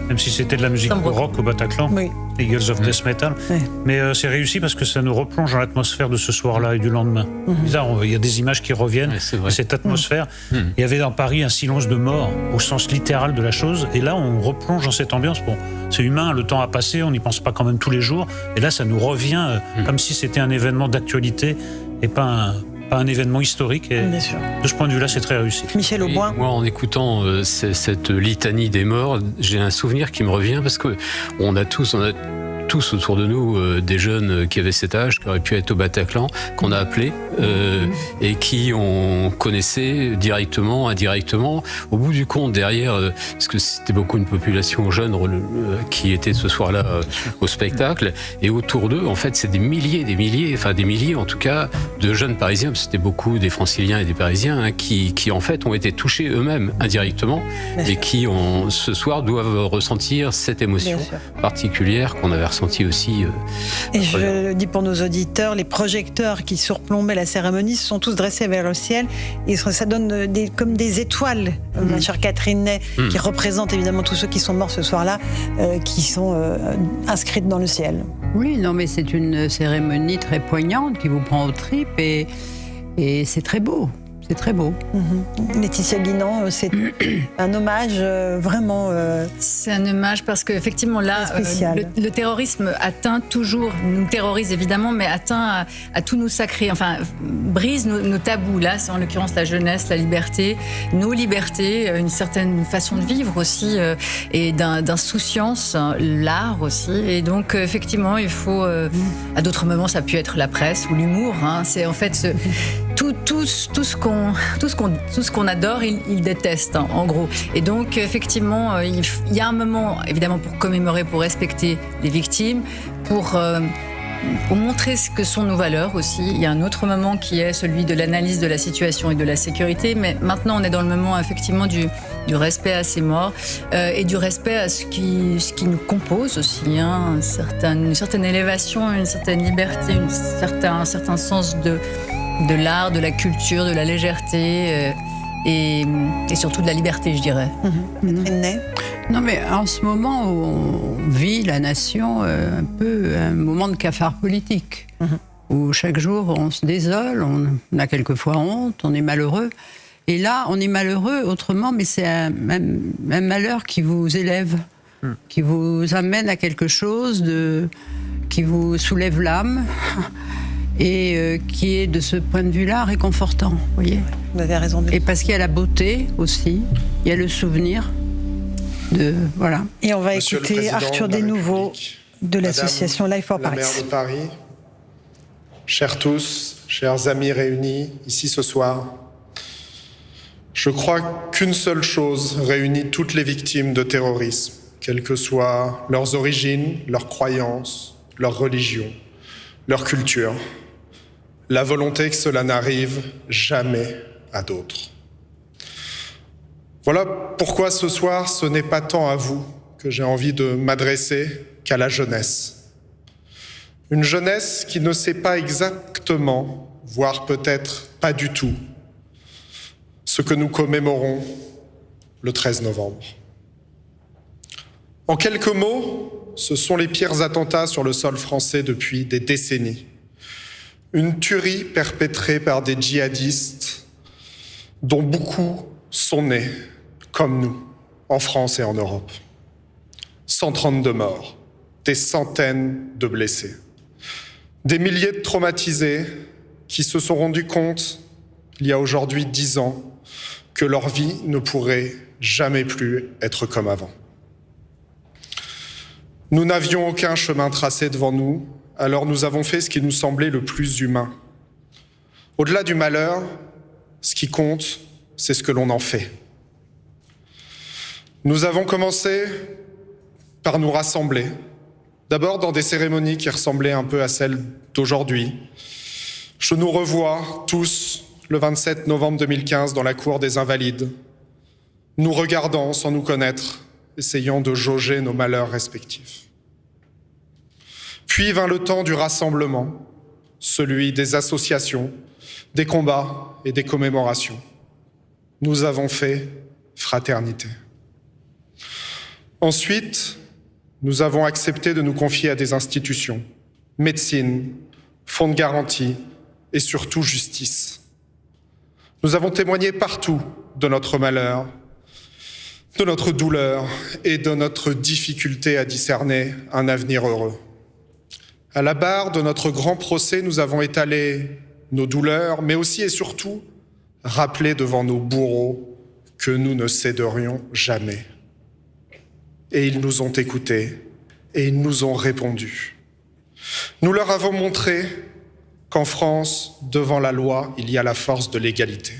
Même si c'était de la musique rock au Bataclan, Eagles of Death Metal. Oui. Mais c'est réussi parce que ça nous replonge dans l'atmosphère de ce soir-là et du lendemain. Bizarre, il y a des images qui reviennent, cette atmosphère. Il y avait dans Paris un silence de mort, au sens littéral de la chose. Et là, on replonge dans cette ambiance. Bon, c'est humain, le temps a passé, on n'y pense pas quand même tous les jours. Et là, ça nous revient comme si c'était un événement d'actualité et pas un événement historique. Et de ce point de vue-là, c'est très réussi. Michel Auboin. Moi, en écoutant cette litanie des morts, j'ai un souvenir qui me revient parce que on a tous autour de nous des jeunes qui avaient cet âge, qui auraient pu être au Bataclan, qu'on a appelés et qui on connaissait directement, indirectement. Au bout du compte, derrière, parce que c'était beaucoup une population jeune qui était ce soir-là au spectacle, et autour d'eux, en fait, c'est des milliers en tout cas, de jeunes Parisiens, parce que c'était beaucoup des Franciliens et des Parisiens, qui en fait ont été touchés eux-mêmes indirectement et qui ce soir doivent ressentir cette émotion particulière qu'on avait ressentie aussi. Et je le dis pour nos auditeurs, les projecteurs qui surplombaient la cérémonie se sont tous dressés vers le ciel et ça donne comme des étoiles, ma chère Catherine Ney, qui représente évidemment tous ceux qui sont morts ce soir-là, qui sont inscrites dans le ciel. Oui, non, mais c'est une cérémonie très poignante qui vous prend aux tripes et c'est très beau. C'est très beau. Laetitia Guinan, c'est un hommage vraiment... C'est un hommage parce qu'effectivement, là, le terrorisme atteint toujours, nous terrorise évidemment, mais atteint à tous nos sacrés, enfin, brise nos tabous. Là, c'est en l'occurrence la jeunesse, la liberté, nos libertés, une certaine façon de vivre aussi, et d'insouciance, l'art aussi. Et donc, effectivement, il faut... à d'autres moments, ça a pu être la presse ou l'humour. Hein. C'est en fait... Tout ce qu'on adore, il déteste, hein, en gros. Et donc, effectivement, il y a un moment, évidemment, pour commémorer, pour respecter les victimes, pour montrer ce que sont nos valeurs aussi. Il y a un autre moment qui est celui de l'analyse de la situation et de la sécurité. Mais maintenant, on est dans le moment, effectivement, du respect à ces morts et du respect à ce qui nous compose aussi. Hein, une certaine élévation, une certaine liberté, un certain sens de l'art, de la culture, de la légèreté et surtout de la liberté, je dirais. Non, mais en ce moment où on vit, la nation, un peu un moment de cafard politique, où chaque jour on se désole, on a quelquefois honte, on est malheureux. Et là, on est malheureux autrement, mais c'est un malheur qui vous élève, qui vous amène à quelque chose, qui vous soulève l'âme. Et qui est de ce point de vue-là réconfortant, vous voyez. Vous avez raison. Et parce qu'il y a la beauté aussi, il y a le souvenir de voilà. Et on va écouter Arthur Desnouveaux de l'association Life for Paris. La maire de Paris, chers tous, chers amis réunis ici ce soir, je crois qu'une seule chose réunit toutes les victimes de terrorisme, quelles que soient leurs origines, leurs croyances, leur religion, leur culture. La volonté que cela n'arrive jamais à d'autres. Voilà pourquoi ce soir, ce n'est pas tant à vous que j'ai envie de m'adresser qu'à la jeunesse. Une jeunesse qui ne sait pas exactement, voire peut-être pas du tout, ce que nous commémorons le 13 novembre. En quelques mots, ce sont les pires attentats sur le sol français depuis des décennies. Une tuerie perpétrée par des djihadistes dont beaucoup sont nés, comme nous, en France et en Europe. 132 morts, des centaines de blessés, des milliers de traumatisés qui se sont rendus compte, il y a aujourd'hui 10 ans, que leur vie ne pourrait jamais plus être comme avant. Nous n'avions aucun chemin tracé devant nous, alors nous avons fait ce qui nous semblait le plus humain. Au-delà du malheur, ce qui compte, c'est ce que l'on en fait. Nous avons commencé par nous rassembler, d'abord dans des cérémonies qui ressemblaient un peu à celles d'aujourd'hui. Je nous revois tous le 27 novembre 2015 dans la cour des Invalides, nous regardant sans nous connaître, essayant de jauger nos malheurs respectifs. Puis vint le temps du rassemblement, celui des associations, des combats et des commémorations. Nous avons fait fraternité. Ensuite, nous avons accepté de nous confier à des institutions, médecine, fonds de garantie et surtout justice. Nous avons témoigné partout de notre malheur, de notre douleur et de notre difficulté à discerner un avenir heureux. À la barre de notre grand procès, nous avons étalé nos douleurs, mais aussi et surtout rappelé devant nos bourreaux que nous ne céderions jamais. Et ils nous ont écoutés et ils nous ont répondu. Nous leur avons montré qu'en France, devant la loi, il y a la force de l'égalité.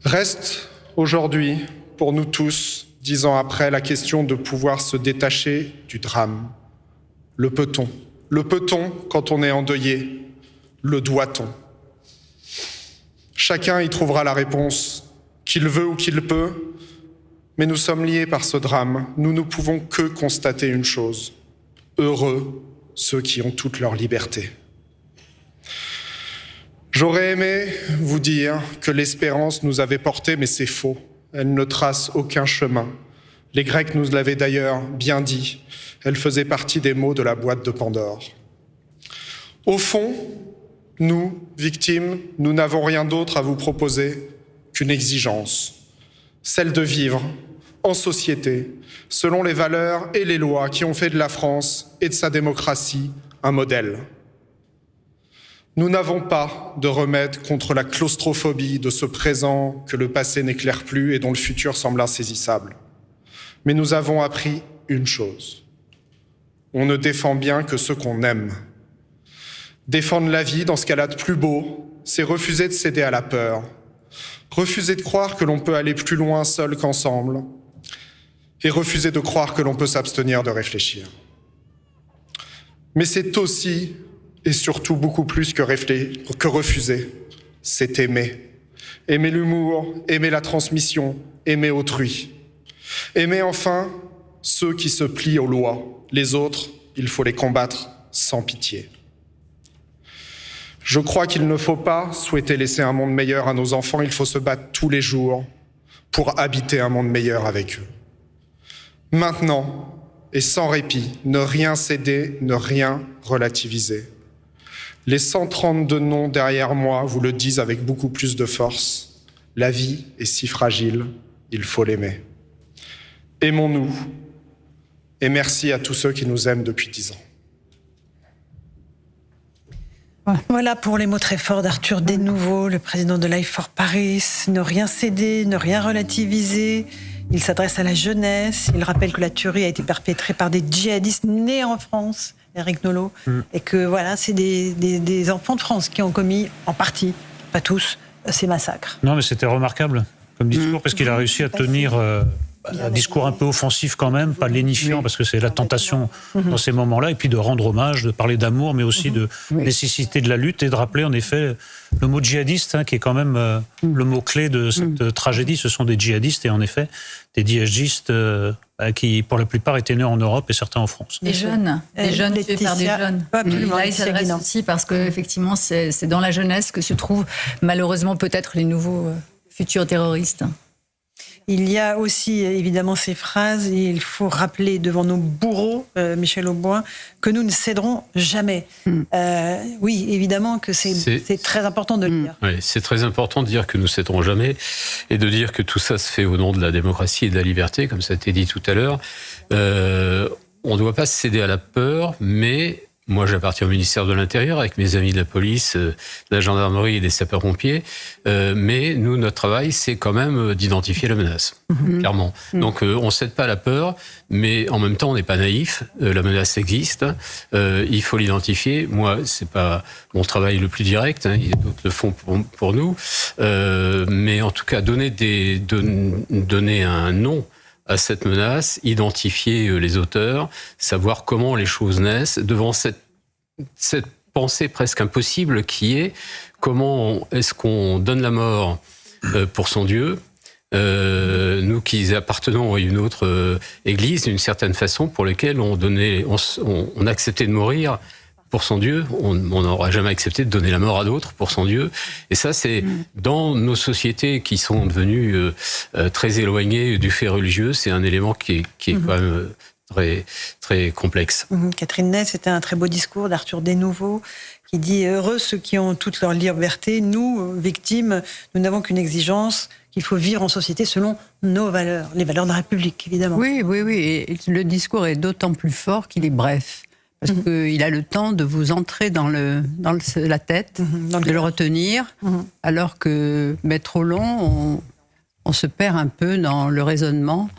Reste aujourd'hui, pour nous tous, 10 ans après, la question de pouvoir se détacher du drame. Le peut-on? Le peut-on quand on est endeuillé? Le doit-on? Chacun y trouvera la réponse qu'il veut ou qu'il peut, mais nous sommes liés par ce drame. Nous ne pouvons que constater une chose. Heureux ceux qui ont toute leur liberté. J'aurais aimé vous dire que l'espérance nous avait portés, mais c'est faux. Elle ne trace aucun chemin. Les Grecs nous l'avaient d'ailleurs bien dit. Elle faisait partie des mots de la boîte de Pandore. Au fond, nous, victimes, nous n'avons rien d'autre à vous proposer qu'une exigence, celle de vivre en société, selon les valeurs et les lois qui ont fait de la France et de sa démocratie un modèle. Nous n'avons pas de remède contre la claustrophobie de ce présent que le passé n'éclaire plus et dont le futur semble insaisissable. Mais nous avons appris une chose. On ne défend bien que ce qu'on aime. Défendre la vie dans ce qu'elle a de plus beau, c'est refuser de céder à la peur, refuser de croire que l'on peut aller plus loin seul qu'ensemble, et refuser de croire que l'on peut s'abstenir de réfléchir. Mais c'est aussi et surtout beaucoup plus que refuser, c'est aimer. Aimer l'humour, aimer la transmission, aimer autrui. Aimer enfin ceux qui se plient aux lois. Les autres, il faut les combattre sans pitié. Je crois qu'il ne faut pas souhaiter laisser un monde meilleur à nos enfants, il faut se battre tous les jours pour habiter un monde meilleur avec eux. Maintenant, et sans répit, ne rien céder, ne rien relativiser. Les 132 noms derrière moi vous le disent avec beaucoup plus de force. La vie est si fragile, il faut l'aimer. Aimons-nous, et merci à tous ceux qui nous aiment depuis 10 ans. Voilà pour les mots très forts d'Arthur Desnouveau, le président de Life for Paris. Ne rien céder, ne rien relativiser. Il s'adresse à la jeunesse. Il rappelle que la tuerie a été perpétrée par des djihadistes nés en France, Éric Nolot, et que voilà, c'est des enfants de France qui ont commis, en partie, pas tous, ces massacres. Non, mais c'était remarquable comme discours, parce qu'il a réussi à tenir un discours un peu offensif quand même, pas lénifiant, parce que c'est la tentation dans ces moments-là, et puis de rendre hommage, de parler d'amour, mais aussi de nécessité de la lutte, et de rappeler en effet le mot djihadiste, qui est quand même le mot-clé de cette tragédie. Ce sont des djihadistes, et en effet, des djihadistes qui, pour la plupart, étaient nés en Europe et certains en France. Des jeunes tués par des jeunes. Là, il s'adresse aussi parce qu'effectivement, c'est dans la jeunesse que se trouvent malheureusement peut-être les nouveaux futurs terroristes. Il y a aussi évidemment ces phrases, et il faut rappeler devant nos bourreaux, Michel Auboin, que nous ne céderons jamais. Oui, évidemment que c'est très important de le dire. Oui, c'est très important de dire que nous ne céderons jamais, et de dire que tout ça se fait au nom de la démocratie et de la liberté, comme ça a été dit tout à l'heure. On ne doit pas céder à la peur, mais... Moi, j'appartiens au ministère de l'Intérieur avec mes amis de la police, de la gendarmerie et des sapeurs-pompiers. Mais nous, notre travail, c'est quand même d'identifier la menace, clairement. Donc, on ne cède pas à la peur, mais en même temps, on n'est pas naïf. La menace existe. Il faut l'identifier. Moi, c'est pas mon travail le plus direct. Il y a d'autres le font pour nous. Mais en tout cas, donner un nom à cette menace, identifier les auteurs, savoir comment les choses naissent, devant cette pensée presque impossible qui est comment est-ce qu'on donne la mort pour son Dieu, nous qui appartenons à une autre église d'une certaine façon, pour laquelle on acceptait de mourir pour son Dieu, on n'aura jamais accepté de donner la mort à d'autres pour son Dieu. Et ça, c'est dans nos sociétés qui sont devenues très éloignées du fait religieux, c'est un élément qui est quand même très, très complexe. Catherine Ney, c'était un très beau discours d'Arthur Desnouveau qui dit « Heureux ceux qui ont toute leur liberté, nous, victimes, nous n'avons qu'une exigence, qu'il faut vivre en société selon nos valeurs, les valeurs de la République, évidemment. » Oui, et le discours est d'autant plus fort qu'il est bref. Parce qu'il a le temps de vous entrer dans la tête, de le retenir, alors que trop long, on se perd un peu dans le raisonnement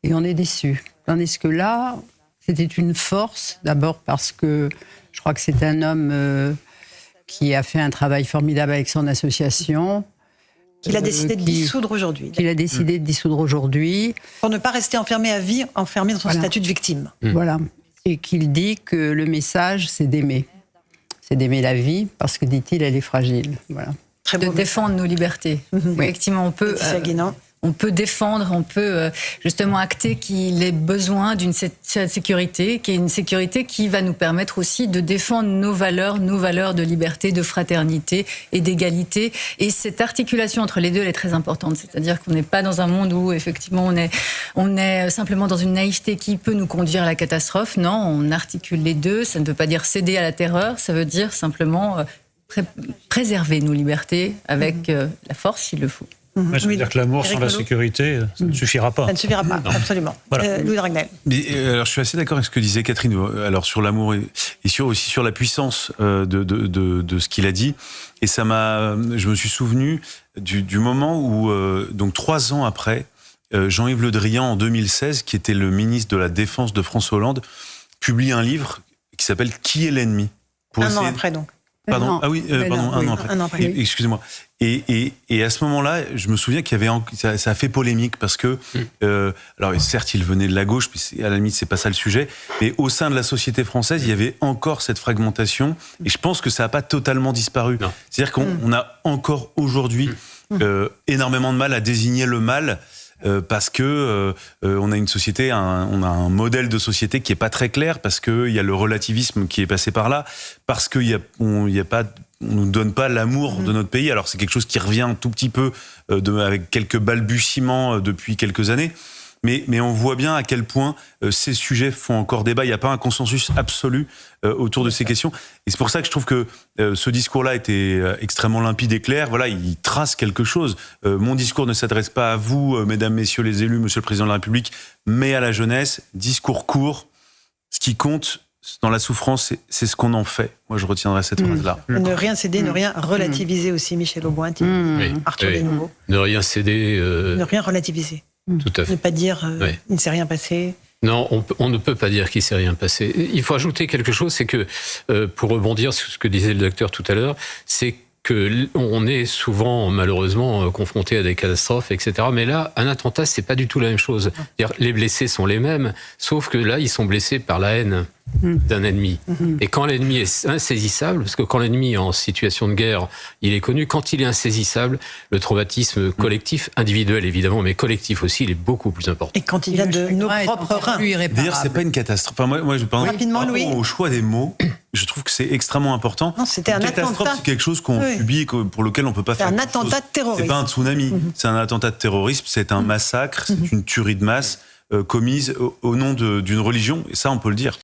et on est déçu. Tandis que là, c'était une force, d'abord parce que je crois que c'est un homme qui a fait un travail formidable avec son association. Qu'il a décidé de dissoudre aujourd'hui. Qu'il a décidé de dissoudre aujourd'hui. Pour ne pas rester enfermé à vie, enfermé dans son statut de victime. Voilà. Et qu'il dit que le message, c'est d'aimer. C'est d'aimer la vie, parce que, dit-il, elle est fragile. Voilà. Très de défendre nos libertés. Effectivement, on peut défendre, on peut justement acter qu'il ait besoin d'une sécurité, qui est une sécurité qui va nous permettre aussi de défendre nos valeurs de liberté, de fraternité et d'égalité. Et cette articulation entre les deux, elle est très importante. C'est-à-dire qu'on n'est pas dans un monde où, effectivement, on est simplement dans une naïveté qui peut nous conduire à la catastrophe. Non, on articule les deux. Ça ne veut pas dire céder à la terreur. Ça veut dire simplement préserver nos libertés avec la force s'il le faut. Ouais, ça veut dire que l'amour sans la sécurité, ça ne suffira pas. Ça ne suffira pas, absolument. Voilà. Louis Dragnel. Alors, je suis assez d'accord avec ce que disait Catherine, alors sur l'amour et aussi sur la puissance de ce qu'il a dit. Et je me suis souvenu du moment où, donc 3 ans après, Jean-Yves Le Drian, en 2016, qui était le ministre de la Défense de François Hollande, publie un livre qui s'appelle « Qui est l'ennemi ?» Un an après, donc. Pardon, un an après. Un an après. Excusez-moi. Et à ce moment-là, je me souviens qu'il y avait ça a fait polémique parce que alors certes, il venait de la gauche, puis à la limite c'est pas ça le sujet, mais au sein de la société française, il y avait encore cette fragmentation, et je pense que ça n'a pas totalement disparu. C'est-à-dire qu'on a encore aujourd'hui énormément de mal à désigner le mal. Parce que on a une société, on a un modèle de société qui est pas très clair, parce que il y a le relativisme qui est passé par là, parce que on nous donne pas l'amour de notre pays. Alors c'est quelque chose qui revient un tout petit peu avec quelques balbutiements depuis quelques années. Mais on voit bien à quel point ces sujets font encore débat. Il n'y a pas un consensus absolu autour de ces questions. Et c'est pour ça que je trouve que ce discours-là était extrêmement limpide et clair. Voilà, il trace quelque chose. Mon discours ne s'adresse pas à vous, mesdames, messieurs les élus, monsieur le président de la République, mais à la jeunesse. Discours court. Ce qui compte dans la souffrance, c'est ce qu'on en fait. Moi, je retiendrai cette phrase-là. Ne rien céder, ne rien relativiser aussi, Michel Auboin, Arthur Desnouveau. Ne rien céder. Ne rien relativiser. Tout à fait. Ne pas dire il ne s'est rien passé. Non, on ne peut pas dire qu'il ne s'est rien passé. Il faut ajouter quelque chose, c'est que, pour rebondir sur ce que disait le docteur tout à l'heure, c'est qu'on est souvent, malheureusement, confronté à des catastrophes, etc. Mais là, un attentat, c'est pas du tout la même chose. Les blessés sont les mêmes, sauf que là, ils sont blessés par la haine d'un ennemi. Et quand l'ennemi est insaisissable, parce que quand l'ennemi est en situation de guerre, il est connu, quand il est insaisissable, le traumatisme collectif, individuel évidemment, mais collectif aussi, il est beaucoup plus important. Et quand il vient de nos propres reins. D'ailleurs, c'est pas une catastrophe. Enfin, moi je pense au choix des mots, je trouve que c'est extrêmement important. Non, c'était un catastrophe, c'est quelque chose qu'on subit, pour lequel on peut pas faire. C'est un attentat de terrorisme. C'est pas un tsunami, c'est un attentat de terrorisme, c'est un massacre, c'est une tuerie de masse commise au nom d'une religion, et ça on peut le dire.